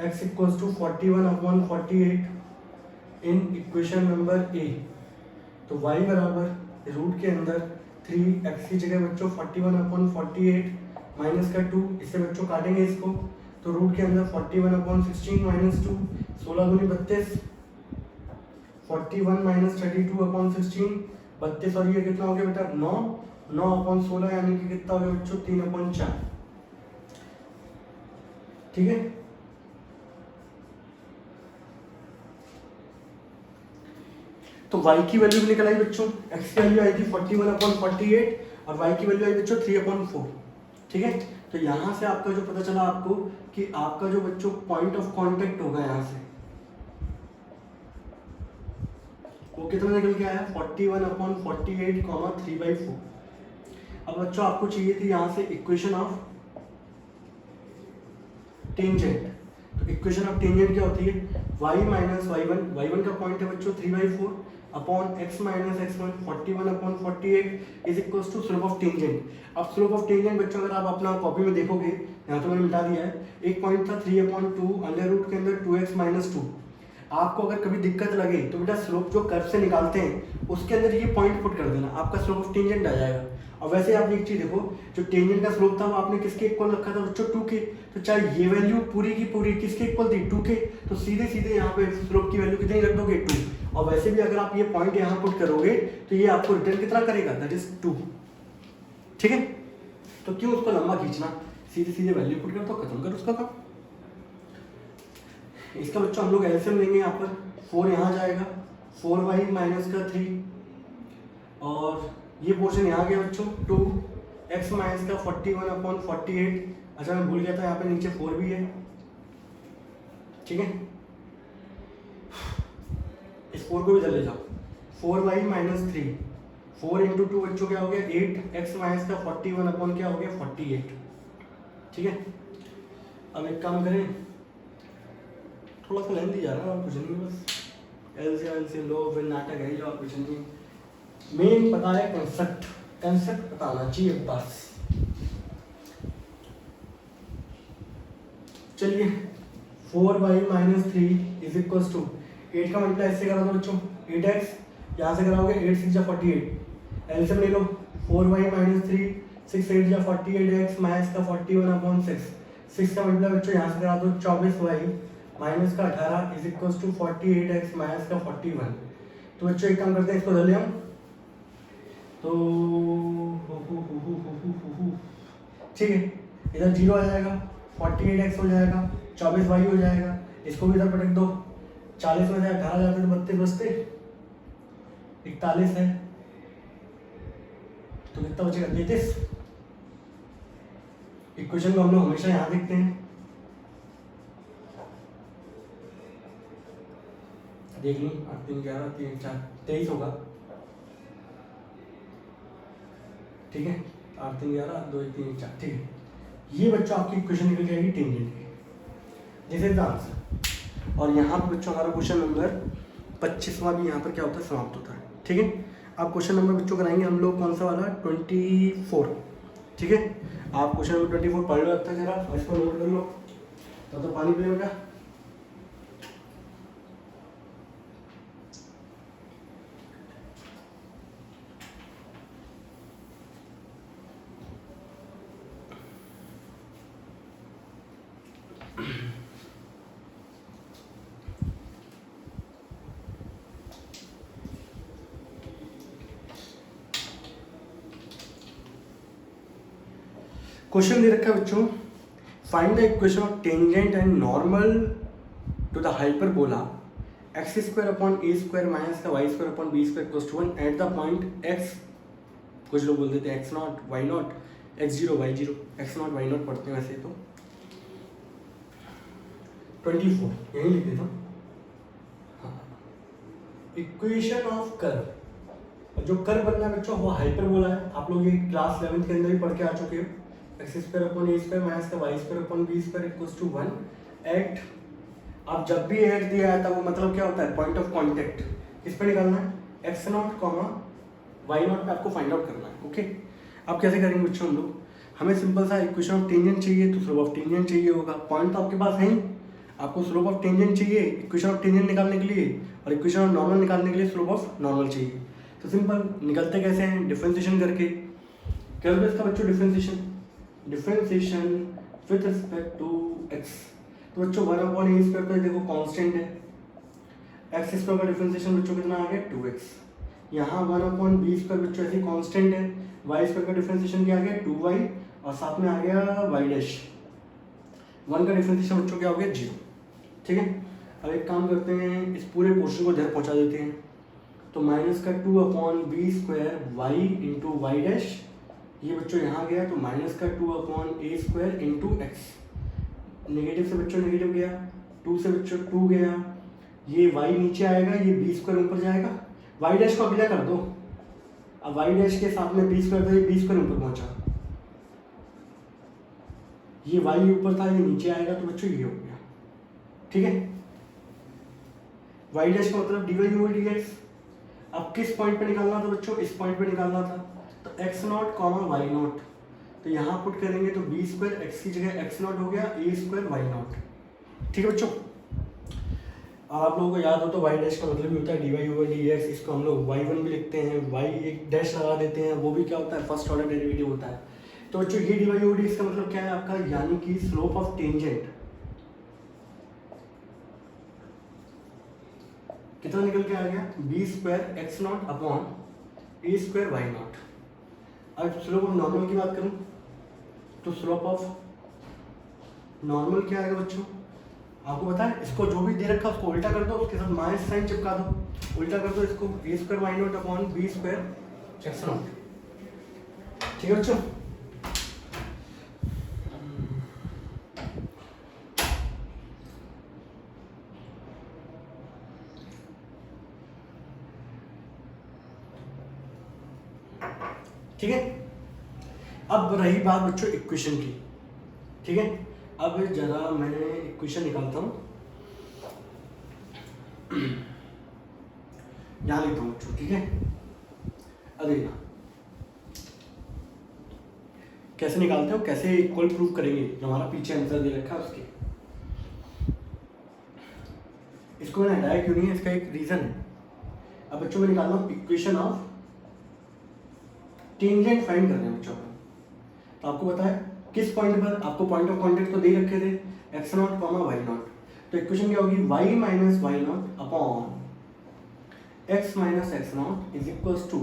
x equals to 41/48 in equation number A. तो y बराबर रूट के अंदर 3x की जगह बच्चों 41/48 माइनस का 2, इससे बच्चों काटेंगे इसको, तो रूट के अंदर 41/16 - 2, 16 दूनी 32, 41 - 32/16 32, और ये कितना हो गया बेटा 9, 9/16 यानी कि कितना हो गया बच्चों 3/4। ठीक है। तो y की वैल्यू भी निकल आई बच्चों, x की वैल्यू आई थी 41/48 और y की वैल्यू आई बच्चों 3/4। ठीक है। तो यहाँ से आपका जो पता चला आपको कि आपका जो बच्चों पॉइंट ऑफ कांटेक्ट होगा यहाँ से वो कितना निकल के आया 41/48, 3/4। अब बच्चों आपको चाहिए थी यहाँ से इक्वेशन ऑफ टेंजेंट। तो इक्वेशन ऑफ टेंजेंट क्या होती है, y - y1 का पॉइंट है बच्चों 3/4 upon x - x1 41/48 is equals to slope of tangent. अब स्लोप ऑफ टेंजेंट बच्चों अगर आप अपना कॉपी में देखोगे, यहाँ तो मैंने मिटा दिया है, एक पॉइंट था 3/2 अंडर रूट के अंदर 2x - 2। आपको अगर कभी दिक्कत लगे तो बेटा स्लोप जो कर्व से निकालते हैं उसके अंदर ये पॉइंट पुट कर देना, आपका स्लोप ऑफ टेंजेंट आ जाएगा। और वैसे आप एक चीज देखो, जो टेंजेंट का स्लोप था वो आपने किसके इक्वल रखा था बच्चों 2 के, तो चाहे ये वैल्यू पूरी की पूरी किसके इक्वल थी 2 के, तो सीधे सीधे यहाँ पे स्लोप की वैल्यू कितनी रख दोगे 2। और वैसे भी अगर आप ये पॉइंट यहाँ पुट करोगे तो ये आपको रिटर्न कितना करेगा, दैट इज 2। ठीक है। तो क्यों उसको लंबा खींचना, सीधे सीधे वैल्यू पुट कर दो, खत्म कर उसका काम। इसका बच्चों हम लोग एलसीएम लेंगे, यहाँ पर 4 यहाँ जाएगा, 4y माइनस का 3 और ये पोर्शन यहाँ गया बच्चों 2x माइनस का 41/48। अच्छा मैं भूल गया था यहाँ पे नीचे 4 भी है। ठीक है। इस 4 को भी इधर ले जाओ, 4y - 3, 4 × 2 बच्चों क्या हो गया 8x माइनस का 41 क्या हो गया 48। ठीक है। अब एक काम करें, थोड़ा सा लेंथी जा रहा है, कुछ नहीं, बस एल से लो फिर नाटक है, जो कुछ नहीं, मेन पता है कंसेप्ट बताना चाहिए बस। चलिए 4y - 3 इज इक्वल्स टू 8 का मल्टीप्लाई इससे करा दो बच्चों 8x, यहाँ से कराओगे 8 × 6 = 48, एलसीएम ले लो 4y - 3 6 8 या 48x माइनस का 41/6, 6 का मतलब बच्चों यहाँ से करा दो 24y माइनस का 18 is equal to 48x minus का 41। तो बच्चों एक काम करते हैं, इसको धर ले हम, तो ठीक है, इधर 0 आ जाएगा, 48x हो जाएगा, 24y हो जाएगा, इसको भी इधर पटक दो, 40 में से 18 जाते तो 32 बचते 41 है, तो कितना बचेगा 33। इक्वेशन को हम लोग हमेशा यहाँ देखते हैं, देख ली 8 3 11 3 4 23 होगा, ठीक है, 8 3 11 2 1 3 4, ठीक है। ये बच्चों आपकी इक्वेशन निकल जाएगी टेंजेंट की, दिस इज द आंसर। और यहाँ पे बच्चों हमारा क्वेश्चन नंबर 25वां भी यहाँ पर क्या होता है, समाप्त होता है, ठीक है। अब क्वेश्चन नंबर बच्चों कराएंगे हम लोग कौन सा वाला, 24, ठीक है। आप क्वेश्चन नंबर 24 पढ़ लो, अच्छा जरा इसको नोट कर लो, तो पानी पी बेटा। क्वेश्चन दे रखा है बच्चों, find the equation of tangent and normal to the hyperbola X square upon A square minus का Y square upon B square equals to 1 at the point X, कुछ लोग बोल देते हैं X not Y not, x0 y0, X not Y not पढ़ते हैं वैसे तो 24 यही लिख देता हूँ। इक्वेशन ऑफ कर्व, जो कर्व बनना है बच्चों वो हाइपरबोला है, आप लोग ये क्लास 11th के अंदर भी पढ़ के आ चुके हो, एक्स स्क्वायर अपॉन ए स्क्वायर माइनस का Y square upon B square equals to 1 at, अब जब भी एट दिया है तब वो मतलब क्या होता है, पॉइंट ऑफ कांटेक्ट, किस पे निकालना है, x not comma Y not पे आपको फाइंड आउट करना है, ओके। अब कैसे करेंगे बच्चों हम लोग, हमें सिंपल सा इक्वेशन ऑफ टेंजेंट चाहिए तो स्लोप ऑफ टेंजेंट चाहिए होगा, पॉइंट तो आपके पास है ही, आपको स्लोप ऑफ टेंजेंट चाहिए इक्वेशन ऑफ टेंजेंट निकालने के लिए, और इक्वेशन ऑफ नॉर्मल निकालने के लिए स्लोप ऑफ नॉर्मल चाहिए। तो सिंपल निकलते कैसे हैं, डिफरेंशिएशन करके। क्या होगा इसका बच्चों differentiation, differentiation with respect to x, तो बच्चों 1/a स्क्वायर तो देखो कांस्टेंट है, एक्स स्क्वायर का डिफरेंशिएशन बच्चों कितना आ गया 2x, यहाँ 1/b स्क्वायर बच्चों ऐसे कांस्टेंट है, y स्क्वायर का डिफरेंशिएशन क्या आ गया 2y, और साथ में आ गया y डैश, 1 का डिफरेंशिएशन बच्चों क्या हो गया 0, ठीक है। अब एक काम करते हैं, इस पूरे पोर्शन को इधर पहुंचा देते हैं, तो माइनस का 2/b square y into y dash, ये बच्चों यहाँ गया तो माइनस का 2/a square into x, negative से बच्चों नेगेटिव गया, 2 से बच्चों 2 गया, ये y नीचे आएगा, ये b स्क्वायर ऊपर जाएगा, y डैश को अगला कर दो, अब y डैश के साथ में b स्क्वायर, तो ये b स्क्वायर ऊपर पहुंचा, ये y ऊपर था, ये नीचे आएगा, तो बच्चों ये हो गया, ठीक है। y डैश का मतलब dy ओवर dx, अब किस पॉइंट पे निकालना था बच्चों, इस पॉइंट पे निकालना था, तो x not comma Y not, तो यहाँ पुट करेंगे तो b स्क्वायर एक्स की जगह x नॉट हो गया, a स्क्वायर वाई नॉट, ठीक है बच्चों। आप लोगों को याद हो तो y डैश का मतलब भी होता है dy ओवर dx, इसको हम लोग y1 भी लिखते हैं, y एक डैश लगा देते हैं, वो भी क्या होता है फर्स्ट ऑर्डर डेरिवेटिव होता है। तो बच्चों ये dy ओवर dx का मतलब क्या है आपका, यानी कि स्लोप ऑफ टेंजेंट कितना निकल के आ गया, b square x not upon a square Y not. अब स्लोप ऑफ नॉर्मल की बात करूं तो स्लोप ऑफ नॉर्मल क्या आएगा बच्चों, आपको पता है, इसको जो भी दे रखा है उसको उल्टा कर दो, उसके साथ माइनस साइन चिपका दो, उल्टा कर दो इसको, a square why not upon B square x not, ठीक है बच्चों। ठीक है, अब रही बात बच्चों इक्वेशन की, ठीक है। अब जरा मैं इक्वेशन निकालता हूं, यहां लिखता हूं बच्चों, ठीक है। अरे ना कैसे निकालते हो, कैसे इक्वल प्रूफ करेंगे, जो हमारा पीछे आंसर दे रखा है उसके, इसको मैंने हटाया क्यों नहीं है, इसका एक रीजन है। अब बच्चों मैं निकाल रहा हूं इक्वेशन ऑफ टेंजेंट फाइंड करना है बच्चों को, तो आपको पता है किस पॉइंट पर, आपको पॉइंट ऑफ कॉन्टेक्ट तो दे रखे थे x not comma Y not, तो इक्वेशन क्या होगी y minus why not upon x minus x not is equals to,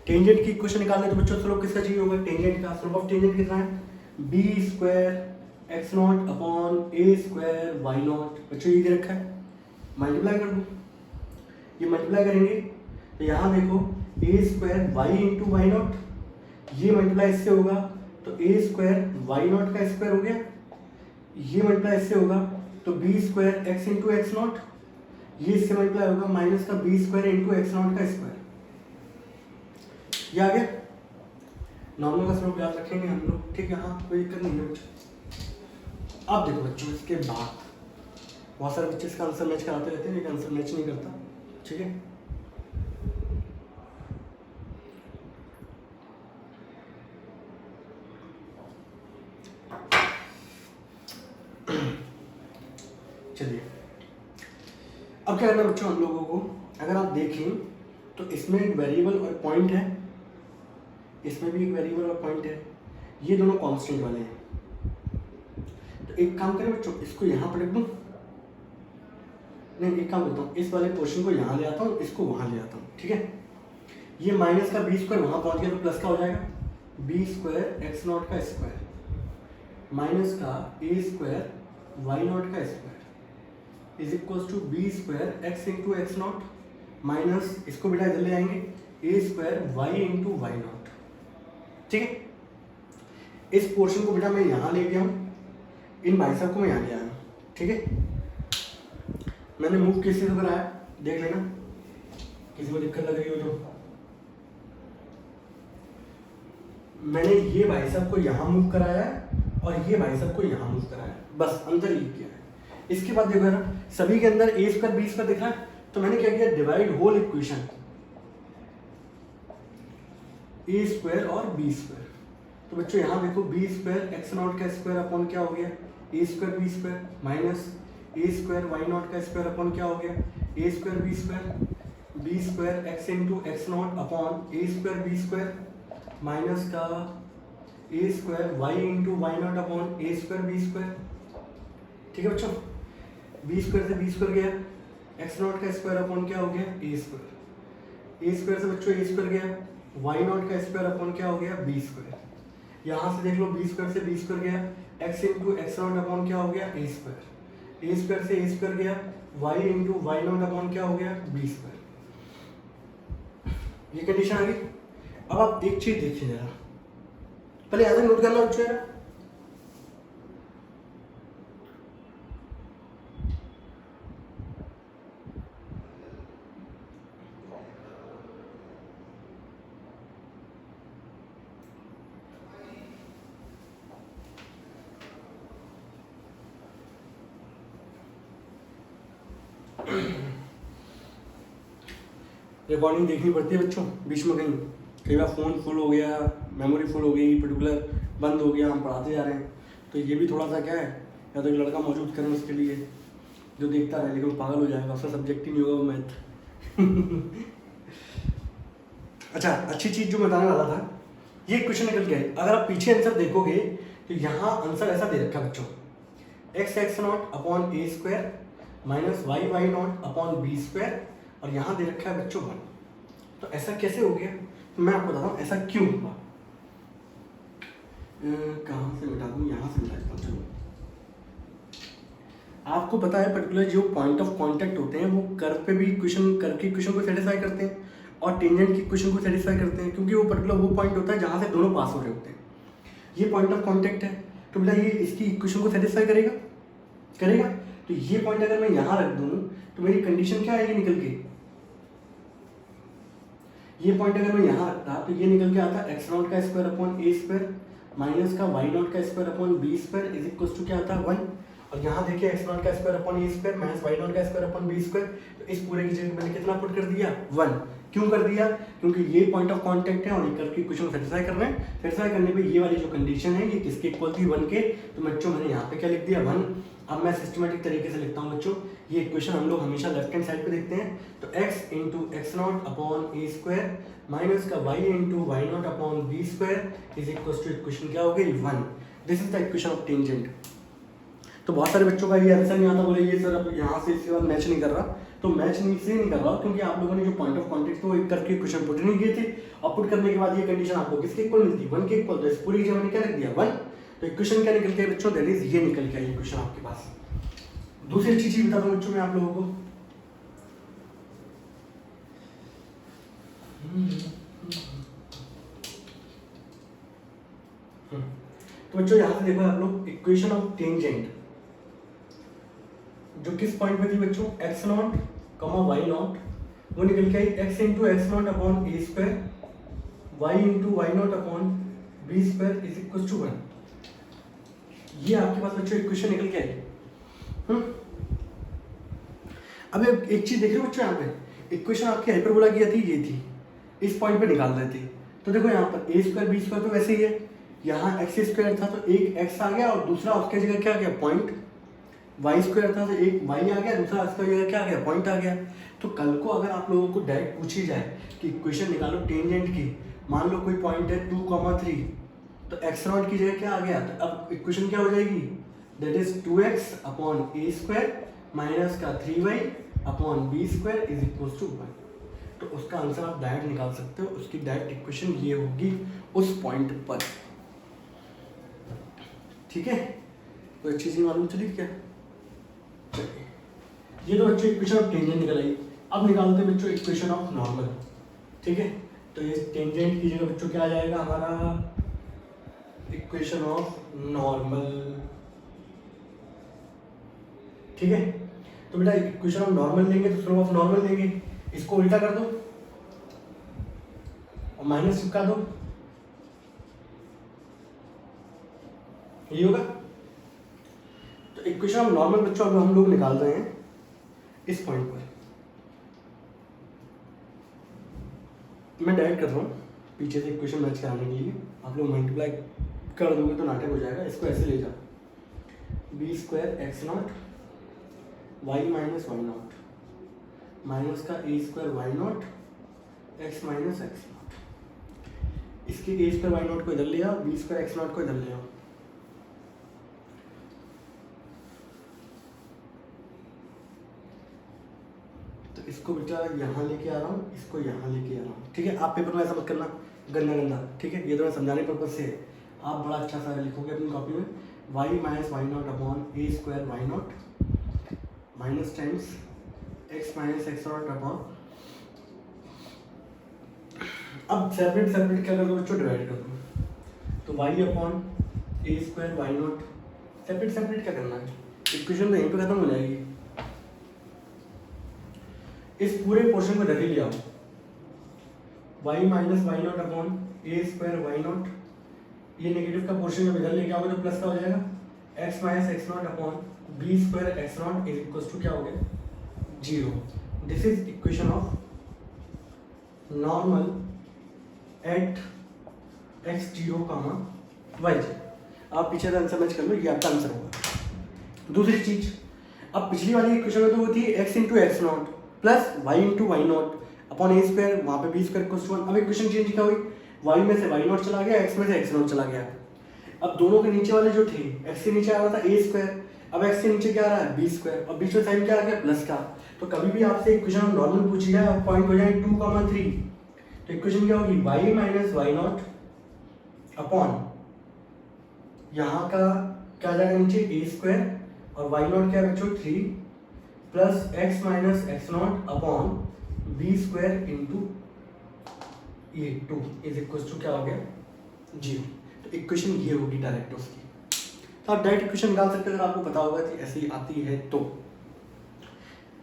tangent की इक्वेशन निकालने तो बच्चों स्लोप किसका चाहिए होगा, टेंजेंट का। स्लोप ऑफ टेंजेंट कितना है, b square x not upon A square Y not, बच्चों ये दे रखा है, मल्टीप्लाई कर दो, ये मल्टीप्लाई करेंगे तो यहाँ देखो A square Y into why not, ये मल्टीप्लाई इससे होगा तो ए स्क्वायर वाई नॉट का स्क्वायर हो गया, ये मल्टीप्लाई इससे होगा तो B square X into x not, ये इससे मल्टीप्लाई होगा माइनस का B square into x not का स्क्वायर, ये आ गया। नॉर्मल का स्लोप याद रखेंगे हम लोग, ठीक है, हाँ कोई दिक्कत नहीं है बच्चों। अब देखो बच्चों इसके बाद बहुत सारे बच्चे इसका आंसर मैच कराते रहते हैं लेकिन आंसर मैच नहीं करता, ठीक है। चलिए अब क्या करना है बच्चों हम लोगों को, अगर आप देखें तो इसमें एक वेरिएबल और पॉइंट है, इसमें भी एक वेरिएबल और पॉइंट है, ये दोनों कांस्टेंट वाले हैं। तो एक काम करें बच्चों, इसको यहाँ पर रख दूँ, नहीं एक काम करता हूँ, इस वाले पोर्शन को यहाँ ले आता हूँ, इसको वहाँ ले आता हूँ, ठीक है। ये माइनस का बी स्क्वायर वहाँ पहुँच गया तो प्लस का हो जाएगा बी स्क्वायर एक्स नॉट का स्क्वायर माइनस का ए स्क्वायर वाई नॉट का square is equals to B square X into x not minus, इसको बेटा इधर ले आएंगे A square Y into Y not, ठीक है। इस पोर्शन को बेटा मैं यहाँ ले गया हूँ, इन भाई साहब को मैं यहाँ ले आया हूँ, ठीक है। मैंने मूव किस से कराया देख लेना, किसी को दिक्कत लग रही हो तो। मैंने ये भाई साहब को यहाँ मूव कराया है और ये भाई साहब को यहाँ मूव कराया है, बस अंतर ये किया है। इसके बाद देखो ना सभी के अंदर ए स्क्वायर बी स्क्वायर दिख रहा है, तो मैंने क्या किया divide whole equation A square और बी स्क्वायर। तो बच्चों यहाँ देखो बी स्क्वायर एक्स नॉट का स्क्वायर अपॉन क्या हो गया ए square B square minus A square Y not का स्क्वायर अपॉन क्या हो गया ए square B square X into x not upon A square B square minus का A square Y into why not upon A square B square, ठीक है बच्चों। B square से b square गया, एक्स नॉट का स्क्वायर अपॉन क्या हो गया ए स्क्वायर से बच्चों ए स्क्वायर गया, वाई नॉट का स्क्वायर अपॉन क्या हो गया बी स्क्वायर। यहाँ से देख लो बी स्क्वायर से बी स्क्वायर गया, x into x not upon क्या हो गया ए स्क्वायर से ए स्क्वायर गया, y into why not upon क्या हो गया बी स्क्वायर। ये कंडीशन आ गई। अब आप एक चीज देखिए जरा, पहले यहाँ नोट करना बच्चों यार, रिकॉर्डिंग देखनी पड़ती है बच्चों, बीच में कई बार फ़ोन फुल हो गया, मेमोरी फुल हो गई, पर्टिकुलर बंद हो गया, हम पढ़ाते जा रहे हैं, तो ये भी थोड़ा सा क्या है, या तो एक लड़का मौजूद करें उसके लिए जो देखता रहे, लेकिन पागल हो जाएगा, उसका सब्जेक्ट ही नहीं होगा वो मैथ। अच्छा, अच्छी चीज़ जो मैं बताने वाला था, ये क्वेश्चन निकल के आए, अगर आप पीछे आंसर देखोगे तो यहाँ आंसर ऐसा दे रखा है बच्चों, x not upon A square minus why not upon B square, और यहाँ दे रखा है बच्चों 1। तो ऐसा कैसे हो गया, तो मैं आपको बताता हूँ ऐसा क्यों हुआ। कहाँ से मिटा दूँ, यहाँ से मिटा देता हूँ। चलो, आपको पता है पर्टिकुलर जो पॉइंट ऑफ कांटेक्ट होते हैं वो कर्व पे भी कर्व की इक्वेशन को सेटिस्फाई करते हैं और टेंजेंट की इक्वेशन को सेटिस्फाई करते हैं, क्योंकि वो पर्टिकुलर वो पॉइंट होता है जहाँ से दोनों पास हो रहे होते हैं। ये पॉइंट ऑफ कांटेक्ट है, तो बेटा ये इसकी इक्वेशन को सेटिस्फाई करेगा। तो ये पॉइंट अगर मैं यहाँ रख दूँ तो मेरी कंडीशन क्या आएगी निकल के, ये पॉइंट अगर मैं यहाँ रखता तो ये निकल के आता एक्स नॉट का स्क्वायर अपॉन ए स्क्वायर माइनस का वाई नॉट का square upon B square is equal to क्या आता है 1। और यहाँ देखिए एक्स नॉट का square upon A square minus Y not का स्क्वायर अपॉन बी स्क्वायर, तो इस पूरे की जगह मैंने कितना पुट कर दिया 1। क्यों कर दिया, क्योंकि ये पॉइंट ऑफ कांटेक्ट है और ये कर्व की इक्वेशन सेटिस्फाई कर रहे हैं। सेटिस्फाई करने पे ये वाली जो कंडीशन है ये किसके इक्वल थी 1 के, तो बच्चों मैंने यहाँ पे क्या लिख दिया 1। अब मैं सिस्टमेटिक तरीके से लिखता हूँ बच्चों, ये इक्वेशन हम लोग हमेशा लेफ्ट हैंड साइड पे देखते हैं, तो x into x not upon A square minus का y into why not upon B square is equal to equation क्या हो गई 1। This is the equation of tangent. तो बहुत सारे बच्चों का ये आंसर नहीं आता, बोले ये सर अब यहाँ से इसके बाद मैच नहीं कर रहा, तो मैच नहीं इसलिए नहीं कर रहा क्योंकि आप लोगों ने जो पॉइंट ऑफ कॉन्टेक्ट वो एक करके क्वेश्चन पुट नहीं किए थे, और पुट करने के बाद ये कंडीशन आपको किसके इक्वल मिलती, 1 के इक्वल, तो इस पूरी जगह मैंने क्या लिख दिया 1, तो इक्वेशन क्या निकल के बच्चों, दैट इज ये निकल के आई इक्वेशन आपके पास। दूसरी अच्छी चीज बता दूं बच्चों मैं आप लोगों को, तो बच्चों यहाँ से देखो आप लोग इक्वेशन ऑफ टेंजेंट जो किस पॉइंट पे थी बच्चों, x not comma Y not, वो निकल के आई X into x not upon A square Y into why not upon B square is equal to 1। ये आपके पास बच्चों इक्वेशन निकल के आई। अब एक चीज देख रहे हो बच्चों, यहाँ पे इक्वेशन आपकी हाइपरबोला की थी, ये थी, इस पॉइंट पे निकाल रहे थे, तो देखो यहाँ पर ए स्क्वायर बी स्क्वायर तो वैसे ही है, यहाँ एक्स स्क्वायर था तो एक एक्स आ गया और दूसरा उसके जगह क्या आ गया पॉइंट, वाई स्क्वायर था तो एक वाई आ गया, दूसरा उसका जगह क्या आ गया पॉइंट आ गया। तो कल को अगर आप लोगों को डायरेक्ट पूछी जाए कि इक्वेशन निकालो टेंजेंट की, मान लो कोई पॉइंट है 2,3, तो एक्स नॉट की जगह क्या आ गया, तो अब इक्वेशन क्या हो जाएगी, that is 2x upon A square minus का 3y upon B square is equal to 1। तो उसका आंसर आप डायरेक्ट निकाल सकते हो, उसकी डायरेक्ट इक्वेशन ये होगी उस पॉइंट पर। ठीक है, कोई अच्छी चीज मालूम चली क्या, ये तो बच्चों इक्वेशन ऑफ टेंजेंट निकल आई। अब निकालते हैं बच्चों इक्वेशन ऑफ नॉर्मल। ठीक है, तो ये टेंजेंट की जगह बच्चों क्या आ जाएगा हमारा, इक्वेशन ऑफ नॉर्मल। ठीक है, तो बेटा इक्वेशन ऑफ नॉर्मल लेंगे तो स्लोप ऑफ नॉर्मल लेंगे, इसको उल्टा कर दो और माइनस चिपका दो, ये होगा। तो इक्वेशन ऑफ नॉर्मल बच्चों अब हम लोग निकाल रहे हैं इस पॉइंट पर, मैं डायरेक्ट कर रहा हूँ पीछे से इक्वेशन मैच कराने के लिए, आप लोग मल्टीप्लाई कर दोगे तो नाटक हो जाएगा। इसको ऐसे ले जाओ, B square x not Y minus why not minus का A square Y not X minus x not, इसके ए स्क्वायर वाई नॉट को इधर ले आओ, बी स्क्वायर एक्स नॉट को इधर ले आओ, तो इसको बेटा यहाँ लेके आ रहा हूँ, इसको यहाँ लेके आ रहा हूँ। ठीक है, आप पेपर में ऐसा मत करना गंदा गंदा, ठीक है, ये तो मैं समझाने पर्पज से है, आप बड़ा अच्छा सा लिखोगे अपनी कॉपी में, Y minus why not upon A square why not minus times X minus x not upon, अब सेपरेट सेपरेट क्या कर दो बच्चों, डिवाइड कर दो, तो वाई अपॉन ए square Y naught, separate separate क्या करना है, इक्वेशन तो यहीं पे खत्म हो जाएगी। इस पूरे पोर्शन को इधर ही ले आओ, Y minus why not upon A square why not, ये नेगेटिव का पोर्शन जब इधर लेके आओगे तो प्लस का हो जाएगा, X minus x not upon B square x not is equal to क्या हो गया 0। This is equation of normal at X 0 Y 0। आप पीछे से आंसर मैच कर लो, ये आपका आंसर होगा। दूसरी चीज, अब पिछली वाली इक्वेशन में तो वो थी X into x naught plus Y into why not upon A square, वहाँ पे बी स्क्वायर इक्वल टू 1। अब इक्वेशन चेंज क्या हुई, वाई में से वाई नॉट चला गया, एक्स में से एक्स नॉट चला गया। अब दोनों के नीचे वाले जो थे, एक्स से नीचे आ रहा था ए स्क्वायर, अब एक्स से नीचे क्या आ रहा है बी स्क्वायर, और बीच में साइन क्या आ गया प्लस का। तो कभी भी आपसे इक्वेशन ऑफ नॉर्मल पूछी जाए और पॉइंट हो जाए 2,3, तो इक्वेशन क्या होगी, Y minus why not upon यहाँ का क्या आ जाएगा नीचे ए स्क्वायर, और वाई नॉट क्या है बच्चों 3 plus X minus x not upon B square into ये 2 इज इक्वल टू क्या हो गया 0। तो इक्वेशन ये होगी डायरेक्ट उसकी। तो आप डायरेक्ट इक्वेशन निकाल सकते हैं अगर आपको पता होगा कि ऐसी आती है तो।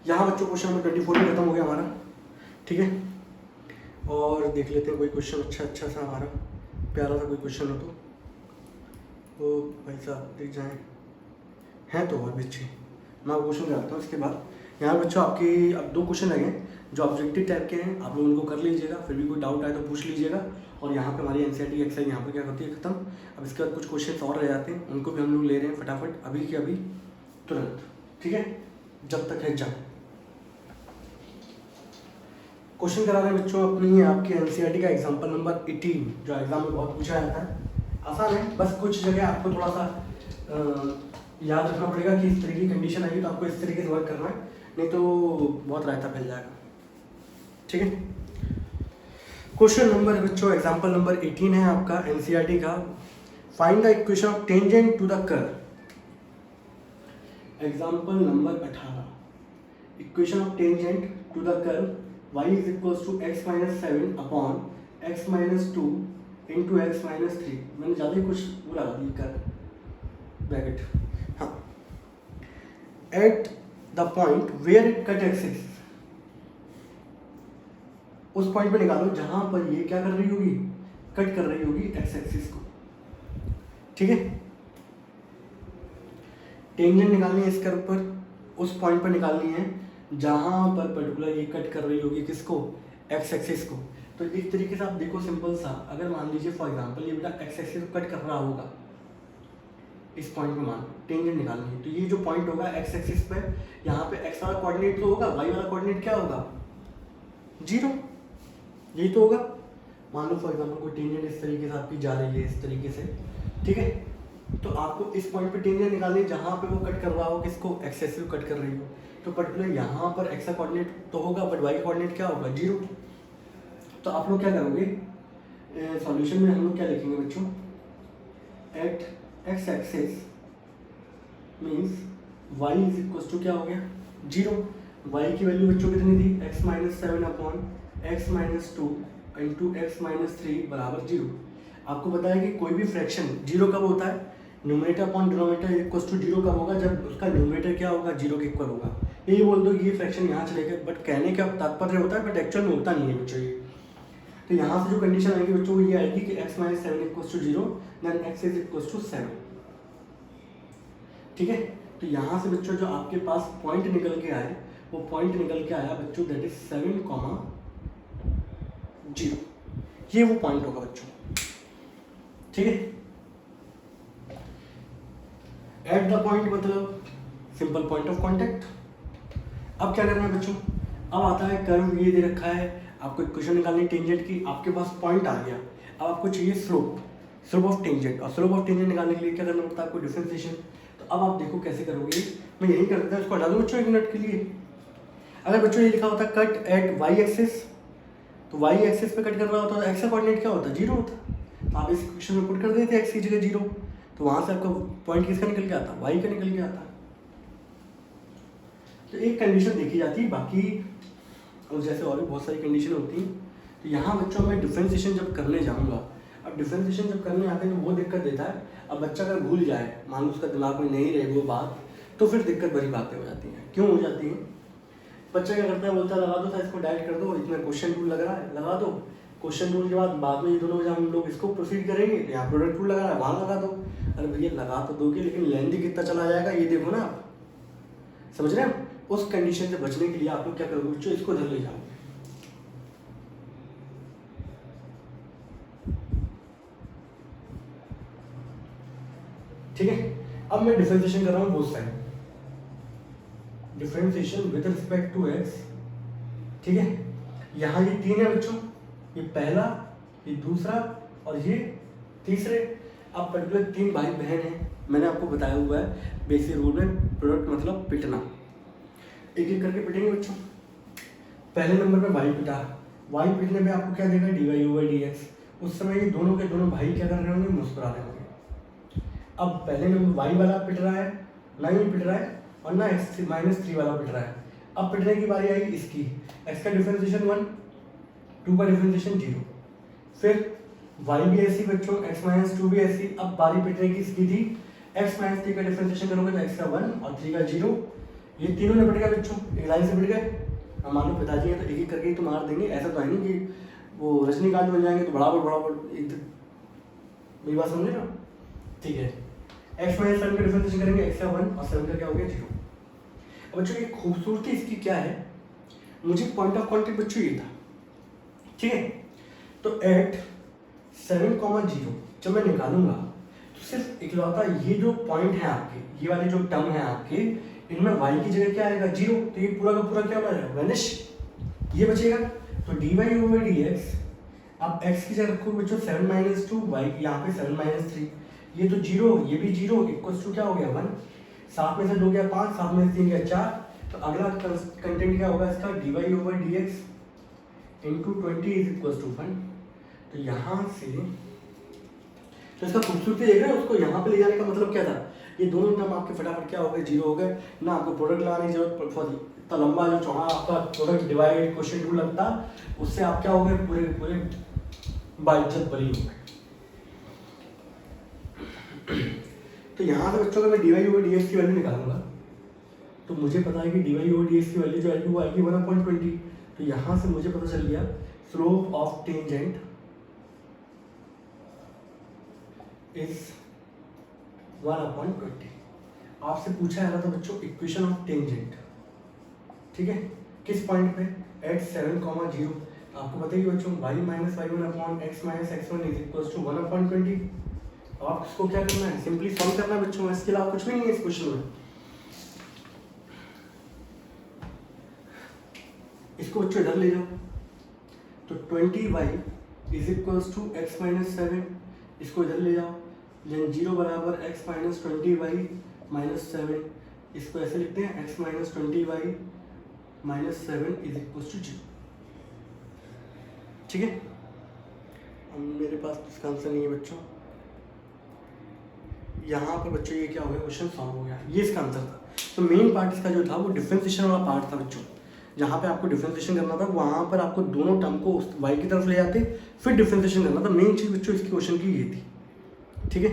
यहाँ बच्चों क्वेश्चन नंबर 24 में खत्म हो गया हमारा। ठीक है, और देख लेते हैं कोई क्वेश्चन अच्छा सा हमारा प्यारा सा कोई क्वेश्चन हो तो भाई साहब देख जाएँ, हैं तो और भी अच्छे। मैं क्वेश्चन कराता हूँ इसके बाद। यहाँ बच्चों आपके अब 2 क्वेश्चन लगे जो ऑब्जेक्टिव टाइप के हैं, आप लोग उनको कर लीजिएगा, फिर भी कोई डाउट आए तो पूछ लीजिएगा। और यहाँ पे हमारी एनसीईआरटी एक्सरसाइज यहाँ पे क्या होती है खत्म। अब इसके बाद कुछ क्वेश्चन और रह जाते हैं, उनको भी हम लोग ले रहे हैं फटाफट अभी के अभी। तुरंत, ठीक है, जब तक है जब। क्वेश्चन करा रहे हैं बच्चों अपनी आपकी एनसीईआरटी का एग्जांपल नंबर 18, जो एग्जाम में बहुत पूछा जाता है। आसान है, बस कुछ जगह आपको थोड़ा सा याद रखना पड़ेगा कि इस तरीके की कंडीशन आएगी तो आपको इस तरीके से वर्क करना है, नहीं तो बहुत रायता फैल जाएगा, ठीक है। क्वेश्चन नंबर बच्चों एग्जांपल नंबर 18 है आपका एनसीईआरटी का। Find the equation of tangent to the curve. Example number 18, equation of tangent to the curve y is equals to x minus 7 upon x minus 2 into x minus 3। मैंने ज़्यादा ही कुछ वो लगा दी कर bracket, हाँ। At the point where it cut axis, उस point पे निकालो जहां पर ये क्या कर रही होगी, कट कर रही होगी एक्स एक्सिस को, ठीक है। टेंजेंट निकालनी है इस कर्व पर, उस पॉइंट पर निकालनी है जहां पर पर्टिकुलर ये कट कर रही होगी किसको, एक्स एक्सिस को। तो एक तरीके से आप देखो सिंपल सा, अगर मान लीजिए फॉर एग्जांपल ये बेटा एक्स एक्सिस को कट कर रहा होगा, इस पॉइंट पे मान टेंजेंट निकालनी है, तो ये जो पॉइंट होगा एक्स एक्सिस पे, यहाँ पे एक्स वाला कोऑर्डिनेट तो होगा, वाई वाला कोऑर्डिनेट क्या होगा, 0, यही तो होगा। मान लो फॉर एग्जांपल कोई टेंजेंट इस तरीके से आपकी जा रही है, इस तरीके से, ठीक है। तो आपको इस पॉइंट पे टेंजेंट निकालनी है जहाँ पे वो कट कर रहा हो किसको, एक्स एक्सिस को कट कर रही हो। तो पर्टिकुलर यहाँ पर एक्स का कोऑर्डिनेट तो होगा, बट वाई का कोऑर्डिनेट क्या होगा, 0। तो आप लोग क्या करोगे, सॉल्यूशन में हम लोग क्या लिखेंगे बच्चों, at X axis means Y is equal to क्या हो गया, 0। वाई की वैल्यू बच्चों कितनी थी, x minus 7 upon x minus 2 into x minus 3 बराबर 0। आपको बताया कि कोई भी फ्रैक्शन 0 कब होता है, numerator upon denominator equal to 0 कब होगा, जब उसका न्यूमरेटर क्या होगा, 0 के इक्वल होगा। यही बोल दो कि ये फ्रैक्शन यहाँ चलेगा, बट कहने का तात्पर्य होता है, बट एक्चुअल में होता नहीं है बच्चों ये। तो यहाँ से जो कंडीशन आएगी बच्चों ये आएगी कि x minus 7 equal to 0 then x is equal to 7, ठीक है। तो यहाँ से बच्चों जो आपके पास पॉइंट निकल के आए, वो पॉइंट निकल के आया बच्चों दैट इज 7, 0, ये वो पॉइंट होगा बच्चों, ठीक है। एट द पॉइंट मतलब सिंपल पॉइंट ऑफ कांटेक्ट। अब क्या करना है बच्चों, अब आता है कर्व ये दे रखा है, आपको इक्वेशन निकालनी टेंजेंट की, आपके पास पॉइंट आ गया, अब आपको चाहिए स्लोप, स्लोप ऑफ टेंजेंट। और स्लोप ऑफ टेंजेंट निकालने के लिए क्या करना पड़ता है आपको, डिफरेंशिएशन। तो अब आप देखो कैसे करोगे, मैं यही कर देता हूँ, इसको हटा दूँ बच्चों 1 मिनट के लिए। अगर बच्चों ये लिखा होता कट एट वाई एक्सिस, तो वाई एक्सिस पे कट कर रहा होता है, एक्स का कोऑर्डिनेट क्या होता है, 0 होता। तो आप इस इक्वेशन में पुट कर देते एक्स की जगह 0, तो वहां से आपका पॉइंट किसका निकल के आता, वाई का निकल के आता। तो एक कंडीशन देखी जाती है, बाकी और जैसे और भी बहुत सारी कंडीशन होती हैं। तो यहाँ बच्चों मैं डिफरेंशिएशन जब करने जाऊँगा, अब डिफरेंशिएशन जब करने आते हैं तो वो दिक्कत देता है। अब बच्चा अगर भूल जाए, मान लो उसका दिमाग में नहीं रहे वो बात, तो फिर दिक्कत भरी बातें हो जाती हैं। क्यों हो जाती हैं, बच्चा क्या करता है, बोलता है लगा दो सर इसको डायरेक्ट कर दो, इतना क्वेश्चन रूल लग रहा है, लगा दो। क्वेश्चन रूल के बाद में ये दोनों जब हम लोग इसको प्रोसीड करेंगे, तो यहाँ प्रोडक्ट रूल लगा रहा है, वहाँ लगा दो। अरे भैया लगा तो दोगे, लेकिन लेंदी कितना चला जाएगा ये देखो ना आप, समझ रहे हैं। उस कंडीशन से बचने के लिए आप लोग क्या करोगे बच्चों, इसको इधर ले जाओगे, ठीक है। अब मैं डिफरेंशिएशन कर रहा हूँ both side, differentiation with respect to X, ठीक है। यहाँ ये 3 है बच्चों, ये पहला, ये दूसरा और ये तीसरे। अब पर्टिकुलर 3 भाई बहन हैं, मैंने आपको बताया हुआ है बेसिक रूल में, प्रोडक्ट मतलब पिटना, एक एक करके पिटेंगे बच्चों। पहले नंबर पे वाई पिटा, वाई पिटने पे आपको क्या देगा, dy ओवर dx। उस समय ये दोनों के दोनों भाई क्या कर रहे होंगे, मुस्कुरा रहे होंगे। अब पहले नंबर वाई वाला पिट रहा है, ना ही पिट रहा है और ना एक्स माइनस 3 वाला पिट रहा है। अब पिटने की बारी आई इसकी, एक्स का डिफरेंशिएशन 1, 2 का डिफरेंशिएशन 0, फिर y भी ऐसी बच्चों, x माइनस 2 भी ऐसी। अब बारी पिटने की इसकी थी, x माइनस 3 का डिफरेंशिएशन करोगे तो x का 1 और 3 का 0, ये तीनों ने पिट गए बच्चों, एक लाइन से पिट गए। अब मान लो पिताजी हैं तो एक एक करके ही तो मार देंगे, ऐसा तो है नहीं कि वो रजनीकांत बन जाएंगे तो बराबर बराबर, मेरी बात समझे ना, ठीक है। x माइनस 7 का डिफरेंशिएशन करेंगे, x का 1 और 7 का क्या हो गया 0। अब बच्चों ये खूबसूरती इसकी क्या है, मुझे पॉइंट ऑफ कांटेक्ट बच्चों ये था, ठीक है। तो एट 7, 0 जब मैं निकालूंगा तो सिर्फ इकलौता ये जो पॉइंट है आपके, ये वाले जो टर्म है आपके, इनमें y की जगह क्या आएगा, 0, तो ये पूरा का पूरा क्या हो जाएगा, वैनिश, ये बचेगा। तो dy/dx, अब x की जगह रखो बच्चों 7 - 2, y यहाँ पे 7 - 3, ये तो 0, ये भी 0, इक्वल्स टू क्या हो गया 1, 7 में से 2 गया 5, 7 में से 3 गया 4, तो अगला कंटेंट क्या होगा इसका, dy/dx into 20 is equals to 1। तो यहाँ से तो इसका खूबसूरती देख रहे हैं, उसको यहाँ पे ले जाने का मतलब क्या था, ये दोनों टर्म आपके फटाफट क्या हो गए, 0 हो गए ना, आपको प्रोडक्ट लगाने की जरूरत पड़ी, इतना लंबा जो चौड़ा आपका प्रोडक्ट डिवाइड क्वेश्चन रूल लगता, उससे आप क्या हो गए, पूरे पूरे बाइज्जत बरी हो गए। तो यहाँ से बच्चों का मैं dy/dx की वैल्यू निकालूंगा, तो मुझे पता है कि dy/dx की वैल्यू जो आएगी वो आएगी 1/20। तो यहाँ से मुझे पता चल गया स्लोप ऑफ टेंजेंट इज 1/20। आपसे पूछा जा रहा था बच्चों इक्वेशन ऑफ टेंजेंट, ठीक है, किस पॉइंट पे, एट 7,0। आपको पता ही बच्चों y - y1 upon x - x1 is equals to 1/20। आप इसको क्या करना है, सिंपली सॉल्व करना है बच्चों, इसके अलावा कुछ भी नहीं है इस क्वेश्चन में। इसको बच्चों इधर ले जाओ, तो 20y is equals to x - 7, इसको इधर ले जाओ, देन 0 बराबर x - 20y - 7, इसको ऐसे लिखते हैं x - 20y - 7 is equals to 0, ठीक है। अब मेरे पास इसका आंसर नहीं है बच्चों, यहाँ पर बच्चों ये क्या हो गया, क्वेश्चन सॉल्व हो गया, ये इसका आंसर था। तो मेन पार्ट इसका जो था वो डिफरेंशिएशन वाला पार्ट था बच्चों, जहाँ पे आपको डिफरेंशिएशन करना था, वहाँ पर आपको दोनों टर्म को y की तरफ ले जाते, फिर डिफरेंशिएशन करना था। मेन चीज़ बच्चों इसके क्वेश्चन की ये थी, ठीक है।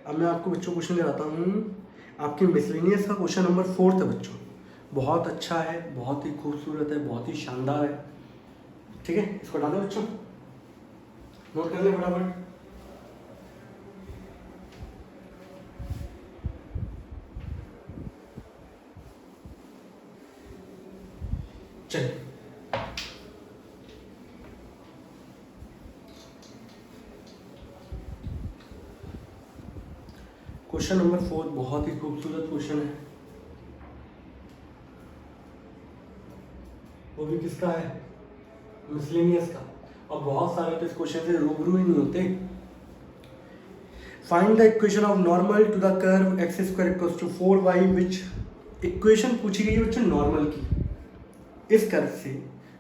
अब मैं आपको बच्चों क्वेश्चन कराता हूँ, आपकी मिसलेनियस का क्वेश्चन नंबर 4 था बच्चों, बहुत अच्छा है, बहुत ही खूबसूरत है, बहुत ही शानदार है, ठीक है। इसको हटा दो बच्चों, नोट कर ले फटाफट। चलिए क्वेश्चन नंबर 4 बहुत ही खूबसूरत क्वेश्चन है, वो भी किसका है, मिसलेनियस का, और बहुत सारे तो इस क्वेश्चन से रूबरू ही नहीं होते। Find the equation of normal to the curve x square equals to 4y, which equation पूछी गई है बच्चों नॉर्मल की, इस कर्व से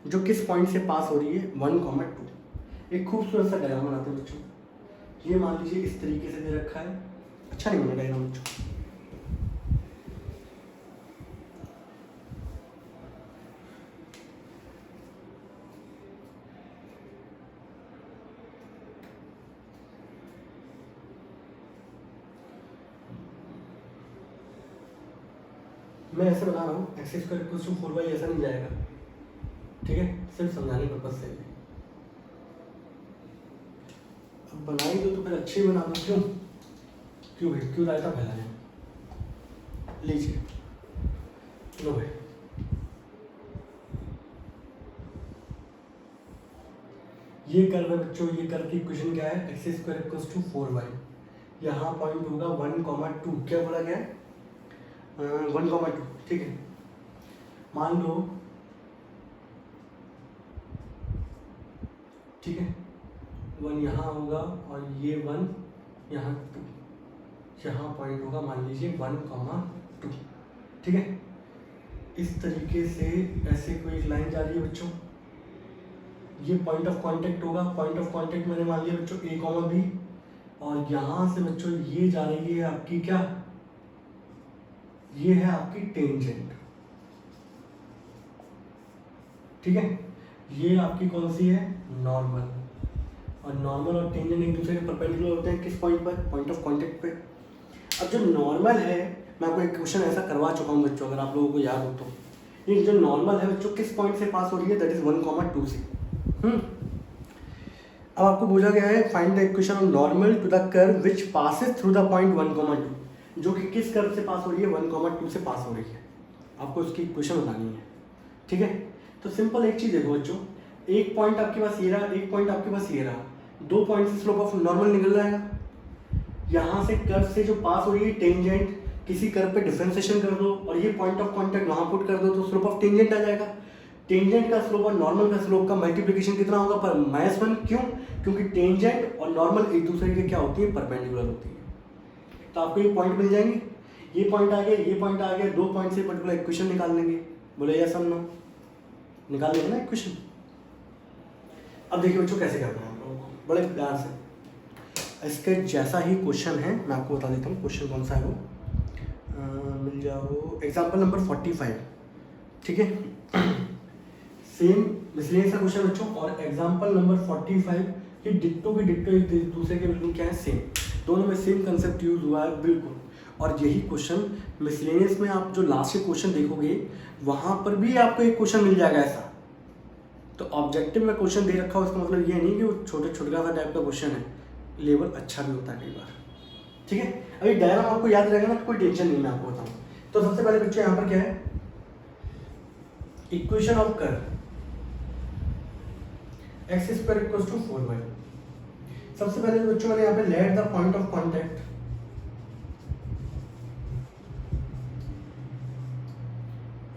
जो किस पॉइंट से पास हो रही है 1,2। एक खूबसूरत सा डायग्राम बनाते हैं बच्चों, ये मान लीजिए इस तरीके से दे रखा है, अच्छा नहीं बना डायग्राम बच्चों, मैं ऐसे बता रहा हूँ x square equals to 4y, ऐसा नहीं जाएगा, ठीक है, सिर्फ समझाने पर्पज से। अब बनाई तो फिर अच्छी बना दो, क्यों क्यों भाई, क्यों रायता फैलाए, लीजिए लो भाई, ये कर्व है बच्चों, ये कर्व की इक्वेशन क्या है, x square equals to 4y, यहाँ पॉइंट होगा 1,2, क्या बोला गया है 1,2, ठीक है। मान लो, ठीक है, 1 यहाँ होगा और ये 1 यहाँ 2, यहाँ पॉइंट होगा मान लीजिए 1,2, ठीक है। इस तरीके से ऐसे कोई एक लाइन जा रही है बच्चों, ये पॉइंट ऑफ कांटेक्ट होगा, पॉइंट ऑफ कांटेक्ट मैंने मान लिया बच्चों a, b, और यहाँ से बच्चों ये जा रही है आपकी क्या, ये है आपकी टेंजेंट, ठीक है। ये आपकी कौन सी है, नॉर्मल, और नॉर्मल और टेंजेंट एक दूसरे के परपेंडिकुलर होते हैं, किस पॉइंट पर, पॉइंट ऑफ कांटेक्ट पे। अब जो नॉर्मल है, मैं आपको एक क्वेश्चन ऐसा करवा चुका हूँ बच्चों, अगर आप लोगों को याद हो तो, ये जो नॉर्मल है बच्चों किस पॉइंट से पास हो रही है, दैट इज 1,2 से। अब आपको पूछा गया है find the equation of normal to the curve which passes through the point 1,2, जो कि किस कर्व से पास हो रही है, 1,2 से पास हो रही है, आपको उसकी इक्वेशन बतानी है, ठीक है। तो सिंपल एक चीज़ देखो बच्चों, एक पॉइंट आपके पास ये रहा, एक पॉइंट आपके पास ये रहा, 2 पॉइंट से स्लोप ऑफ नॉर्मल निकल जाएगा। यहाँ से कर्व से जो पास हो रही है टेंजेंट, किसी कर्व पे डिफरेंशिएशन कर दो और ये पॉइंट ऑफ कांटेक्ट वहाँ पुट कर दो तो स्लोप ऑफ टेंजेंट आ जाएगा। टेंजेंट का स्लोप और नॉर्मल का स्लोप का मल्टीप्लिकेशन कितना होगा पर -1। क्यों? क्योंकि टेंजेंट और नॉर्मल एक दूसरे के क्या होती है, परपेंडिकुलर होती है। तो आपको ये पॉइंट मिल जाएंगे, ये पॉइंट आ गया, ये पॉइंट आ गया, 2 पॉइंट से पर्टिकुलर इक्वेशन निकाल लेंगे। बोले यस और नो, निकाल लेंगे ना इक्वेशन। अब देखिए बच्चों कैसे करना है आप लोगों को, बड़े प्यार से। इसके जैसा ही क्वेश्चन है, मैं आपको बता देता हूँ क्वेश्चन कौन सा है वो। मिल जाओ एग्जाम्पल नंबर 45, ठीक है। सेम मिसलेनियस का क्वेश्चन बच्चों, और एग्जाम्पल नंबर 45 ये डिट्टो की डिट्टो एक दूसरे के बिल्कुल क्या है, सेम, दोनों में सेम कंसेप्ट यूज हुआ है बिल्कुल। और यही क्वेश्चन मिसलेनियस में आप जो लास्ट के क्वेश्चन देखोगे वहाँ पर भी आपको एक क्वेश्चन मिल जाएगा ऐसा। तो ऑब्जेक्टिव में क्वेश्चन दे रखा हो इसका मतलब ये नहीं कि वो छोटा सा टाइप का क्वेश्चन है, लेवल अच्छा भी होता है कई बार, ठीक है। अभी डायग्राम आपको याद रहेगा ना, कोई टेंशन नहीं, मैं आपको बताऊँ। तो सबसे पहले बच्चों यहाँ पर क्या है, equation of curve x² = 4y। सबसे पहले बच्चों मैंने यहाँ पे let the point of contact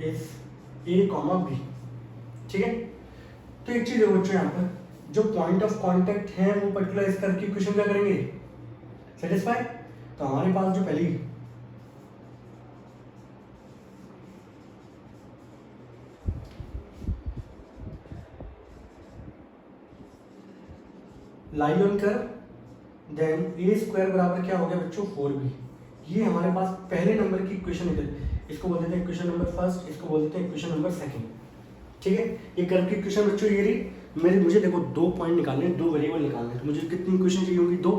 is a, b, ठीक है। तो एक चीज है बच्चों, यहाँ पर जो पॉइंट ऑफ कांटेक्ट है वो पर्टिकुलर इस करके इक्वेशन क्या करेंगे, सेटिस्फाई। तो हमारे पास जो पहली lie on curve then a² बराबर क्या हो गया बच्चों, 4b। ये हमारे पास पहले नंबर की इक्वेशन निकल, इसको बोल देते हैं इक्वेशन नंबर फर्स्ट, इसको बोल देते हैं इक्वेशन नंबर सेकंड, ठीक है। ये कर्व की इक्वेशन बच्चों ये रही। मुझे देखो 2 पॉइंट निकालने, 2 वेरिएबल निकालने, तो मुझे कितनी इक्वेशन चाहिए होगी, 2।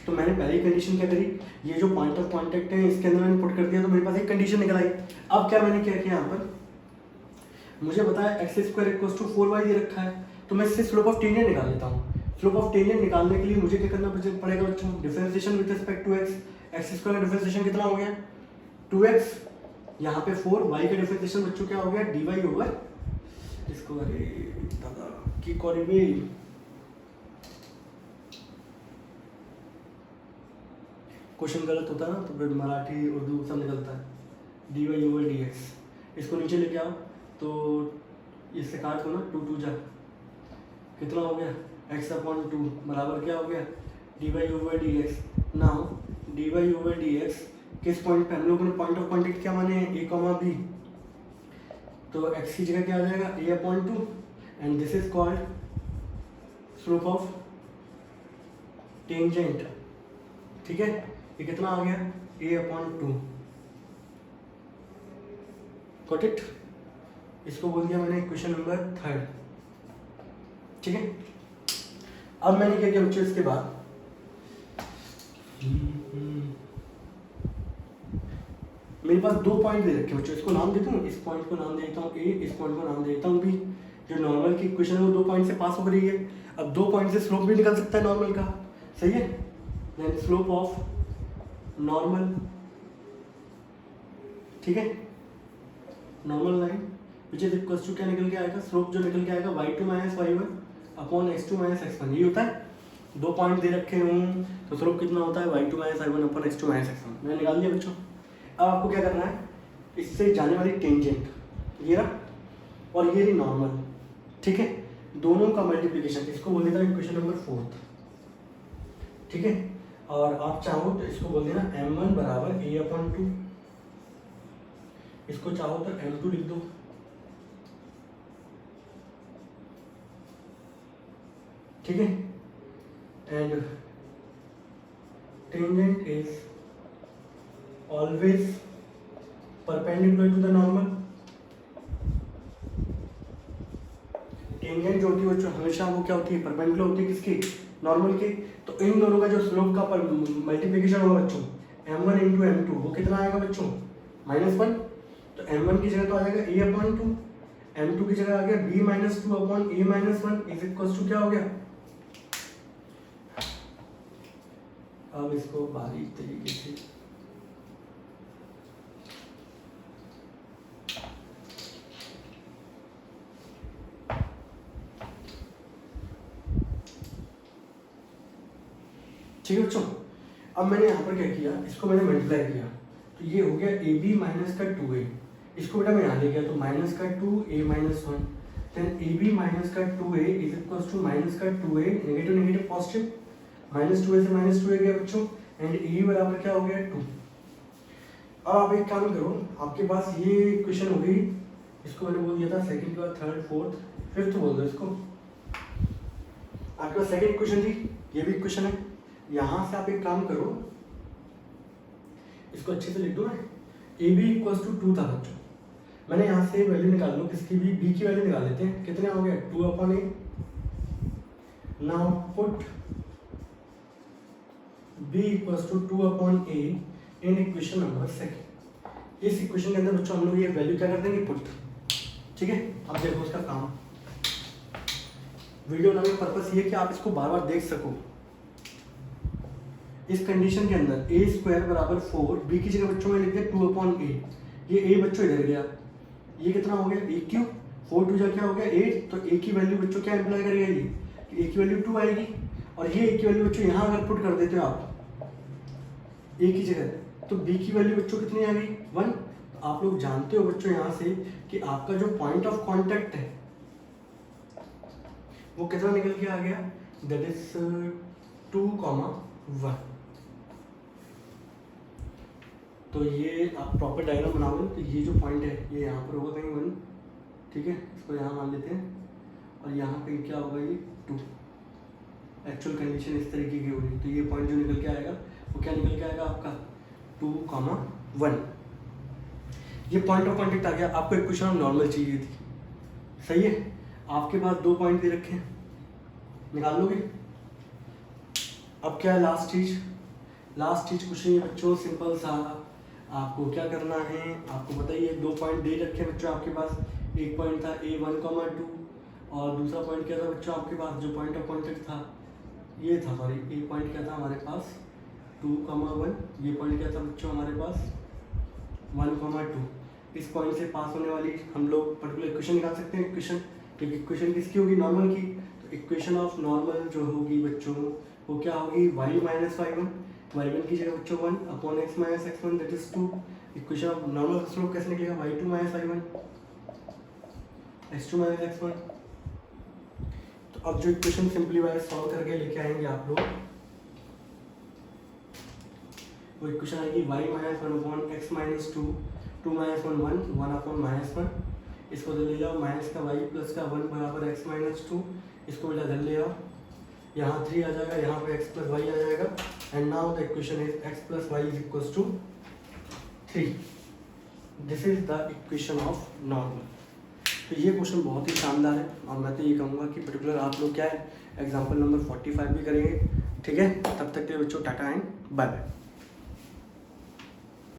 तो मैंने पहली कंडीशन क्या करी, ये जो पॉइंट ऑफ कांटेक्ट है इसके अंदर मैंने पुट कर दिया, तो मेरे पास एक कंडीशन निकल आई। अब क्या मैंने क्या किया यहाँ पर, मुझे बताया x² = 4y दे रखा है, तो मैं इससे स्लोप ऑफ टेंजेंट निकाल लेता हूँ। स्लोप ऑफ टेंजेंट निकालने के लिए मुझे क्या करना पड़ेगा बच्चों, differentiation with respect to x। x² का डिफरेंशिएशन कितना हो गया, 2x, यहाँ पे 4, y का डिफरेंशिएशन बच्चों क्या हो गया, dy ओवर इसको, अरे दादा की करेंगे, क्वेश्चन गलत होता है ना तो फिर मराठी उर्दू सब निकलता है, dy ओवर dx। इसको नीचे लेके आओ तो इससे काट दो ना, 2 2 जा, कितना हो गया, x/2 बराबर क्या हो गया, dy over dx। Now dy over dx किस पॉइंट पे, हम लोगों ने पॉइंट ऑफ कांटेक्ट क्या माने, a, b, तो x की जगह क्या आ जाएगा, a/2 and this is called slope of tangent, ठीक है। ये कितना आ गया, a/2, गॉट इट। इसको बोल दिया मैंने क्वेश्चन नंबर 3, ठीक है। अब मैंने क्या किया बच्चों, इसके बाद मेरे पास 2 पॉइंट दे रखे बच्चों, इसको नाम देता हूँ, इस पॉइंट को नाम देता हूँ a, इस पॉइंट को नाम देता हूँ b। जो नॉर्मल की इक्वेशन है वो 2 पॉइंट से पास हो रही है। अब 2 पॉइंट से स्लोप भी निकल सकता है नॉर्मल का, सही है। देन स्लोप ऑफ नॉर्मल, ठीक है, normal line which is equal to क्या निकल के आएगा, स्लोप जो निकल के आएगा y2 - y1 upon x2 - x1, ये होता है। 2 पॉइंट दे रखे हूँ तो स्लोप कितना होता है, y2 - y1 upon x2 - x1, मैंने निकाल दिया बच्चों। अब आपको क्या करना है, इससे जाने वाली टेंजेंट ये रहा और ये रही नॉर्मल, ठीक है, दोनों का मल्टीप्लिकेशन, इसको बोल देता है इक्वेशन नंबर 4, ठीक है। और आप चाहो तो इसको बोल देना m1 बराबर a/2, इसको चाहो तो m2 लिख दो, ठीक है। And tangent is always perpendicular to the normal. Tangent जो होती है बच्चों हमेशा वो क्या होती है, परपेंडिकुलर होती है किसकी, नॉर्मल की। तो इन दोनों का जो स्लोप का मल्टीप्लिकेशन होगा बच्चों, m1 × m2, वो कितना आएगा बच्चों, -1। तो m1 की जगह तो आ जाएगा a/2, m2 की जगह आ गया b-2 upon a-1 is equal to क्या हो गया। अब इसको बारीक तरीके से ठीक है बच्चों। अब मैंने यहाँ पर क्या किया, इसको मैंने मल्टीप्लाई किया, तो ये हो गया ए बी माइनस का 2a। इसको बेटा मैं यहाँ ले गया तो माइनस का 2a minus 1, then A B minus का 2a is equal to minus का 2a, negative negative positive, minus 2a से माइनस 2a गया बच्चों, एंड ए बराबर क्या हो गया 2। अब आप एक काम करो, आपके पास ये इक्वेशन हो गई, इसको मैंने बोल दिया था सेकंड के बाद थर्ड फोर्थ फिफ्थ बोल दो इसको। आपके पास सेकंड इक्वेशन थी, ये भी इक्वेशन है। यहाँ से आप एक काम करो, इसको अच्छे से लिख दो ना, ए बी इक्वल टू 2 था बच्चों। मैंने यहाँ से वैल्यू निकाल लो, किसकी भी बी की वैल्यू निकाल लेते हैं, कितने हो गया 2/a। Now put b equal to 2/a in equation number second. इस इक्वेशन के अंदर बच्चों हम लोग ये वैल्यू क्या कर देंगे, पुट। ठीक है, अब देखो उसका काम। वीडियो बनाने का पर्पस ये है कि आप इसको बार बार देख सको। इस कंडीशन के अंदर ए स्क्वायर बराबर 4, बी की जगह बच्चों में लिख दिया 2/a। ये ए बच्चों इधर गया, ये कितना हो गया ए क्यूब, 4 2 जा क्या हो गया 8, तो ए की वैल्यू बच्चों क्या इम्प्लाई करेगा ये, कि ए की वैल्यू 2 आएगी। और ये ए की वैल्यू बच्चों यहाँ अगर पुट कर देते हो आप ए की जगह, तो बी की वैल्यू बच्चों कितनी आ गई 1। तो आप लोग जानते हो बच्चों यहाँ से कि आपका जो पॉइंट ऑफ कॉन्टैक्ट है वो कितना निकल के आ गया, दैट इज 2,1। तो ये आप प्रॉपर डायग्राम बनाओगे तो ये जो पॉइंट है ये यहाँ पर होगा कहीं 1, ठीक है, इसको यहाँ मान लेते हैं, और यहाँ पे क्या होगा ये 2। एक्चुअल कंडीशन इस तरीके की होगी, तो ये पॉइंट जो निकल के आएगा वो क्या निकल के आएगा आपका 2,1। ये पॉइंट ऑफ कॉन्टैक्ट आ गया। आपको इक्वेशन ऑफ नॉर्मल चाहिए थी, सही है। आपके पास 2 पॉइंट दे रखे हैं, निकाल लोगे। अब क्या है लास्ट चीज कुछ नहीं है बच्चों, सिंपल सा। आपको क्या करना है, आपको बताइए 2 पॉइंट दे रखे हैं बच्चों आपके पास। एक पॉइंट था a1,2 और दूसरा पॉइंट क्या था बच्चों आपके पास, जो पॉइंट ऑफ कॉन्टैक्ट था ये था, सॉरी ए पॉइंट क्या था हमारे पास 2,1, ये पॉइंट क्या था बच्चों हमारे पास 1,2। इस पॉइंट से पास होने वाली हम लोग पर्टिकुलर इक्वेशन निकाल सकते हैं। इक्वेशन, क्योंकि इक्वेशन किसकी होगी, नॉर्मल की। तो इक्वेशन ऑफ नॉर्मल जो होगी बच्चों वो क्या होगी, y माइनस y1, y1 की जगह बच्चों 1/x minus x1 that is 2। Equation of normal slope कैसे निकलेगा, y2 minus y1 x2 minus x1। तो अब जो इक्वेशन सिंपलीफाई सॉल्व करके लेके आएंगे आप लोग, वो इक्वेशन आएगी y minus 1/x minus 2, 2 minus 1 1, 1/-1। इसको ले जाओ, माइनस का y प्लस का 1 बराबर x माइनस 2। इसको बेटा धर ले आओ, यहाँ 3 आ जाएगा, यहाँ पे x प्लस y आ जाएगा, and now the equation is x plus y is equals to 3। This is the equation of normal. तो ये क्वेश्चन बहुत ही शानदार है, और मैं तो ये कहूँगा कि पर्टिकुलर आप लोग क्या है एग्जाम्पल नंबर 45 भी करेंगे। ठीक है, तब तक के लिए बच्चों टाटा एंड बाय बाय।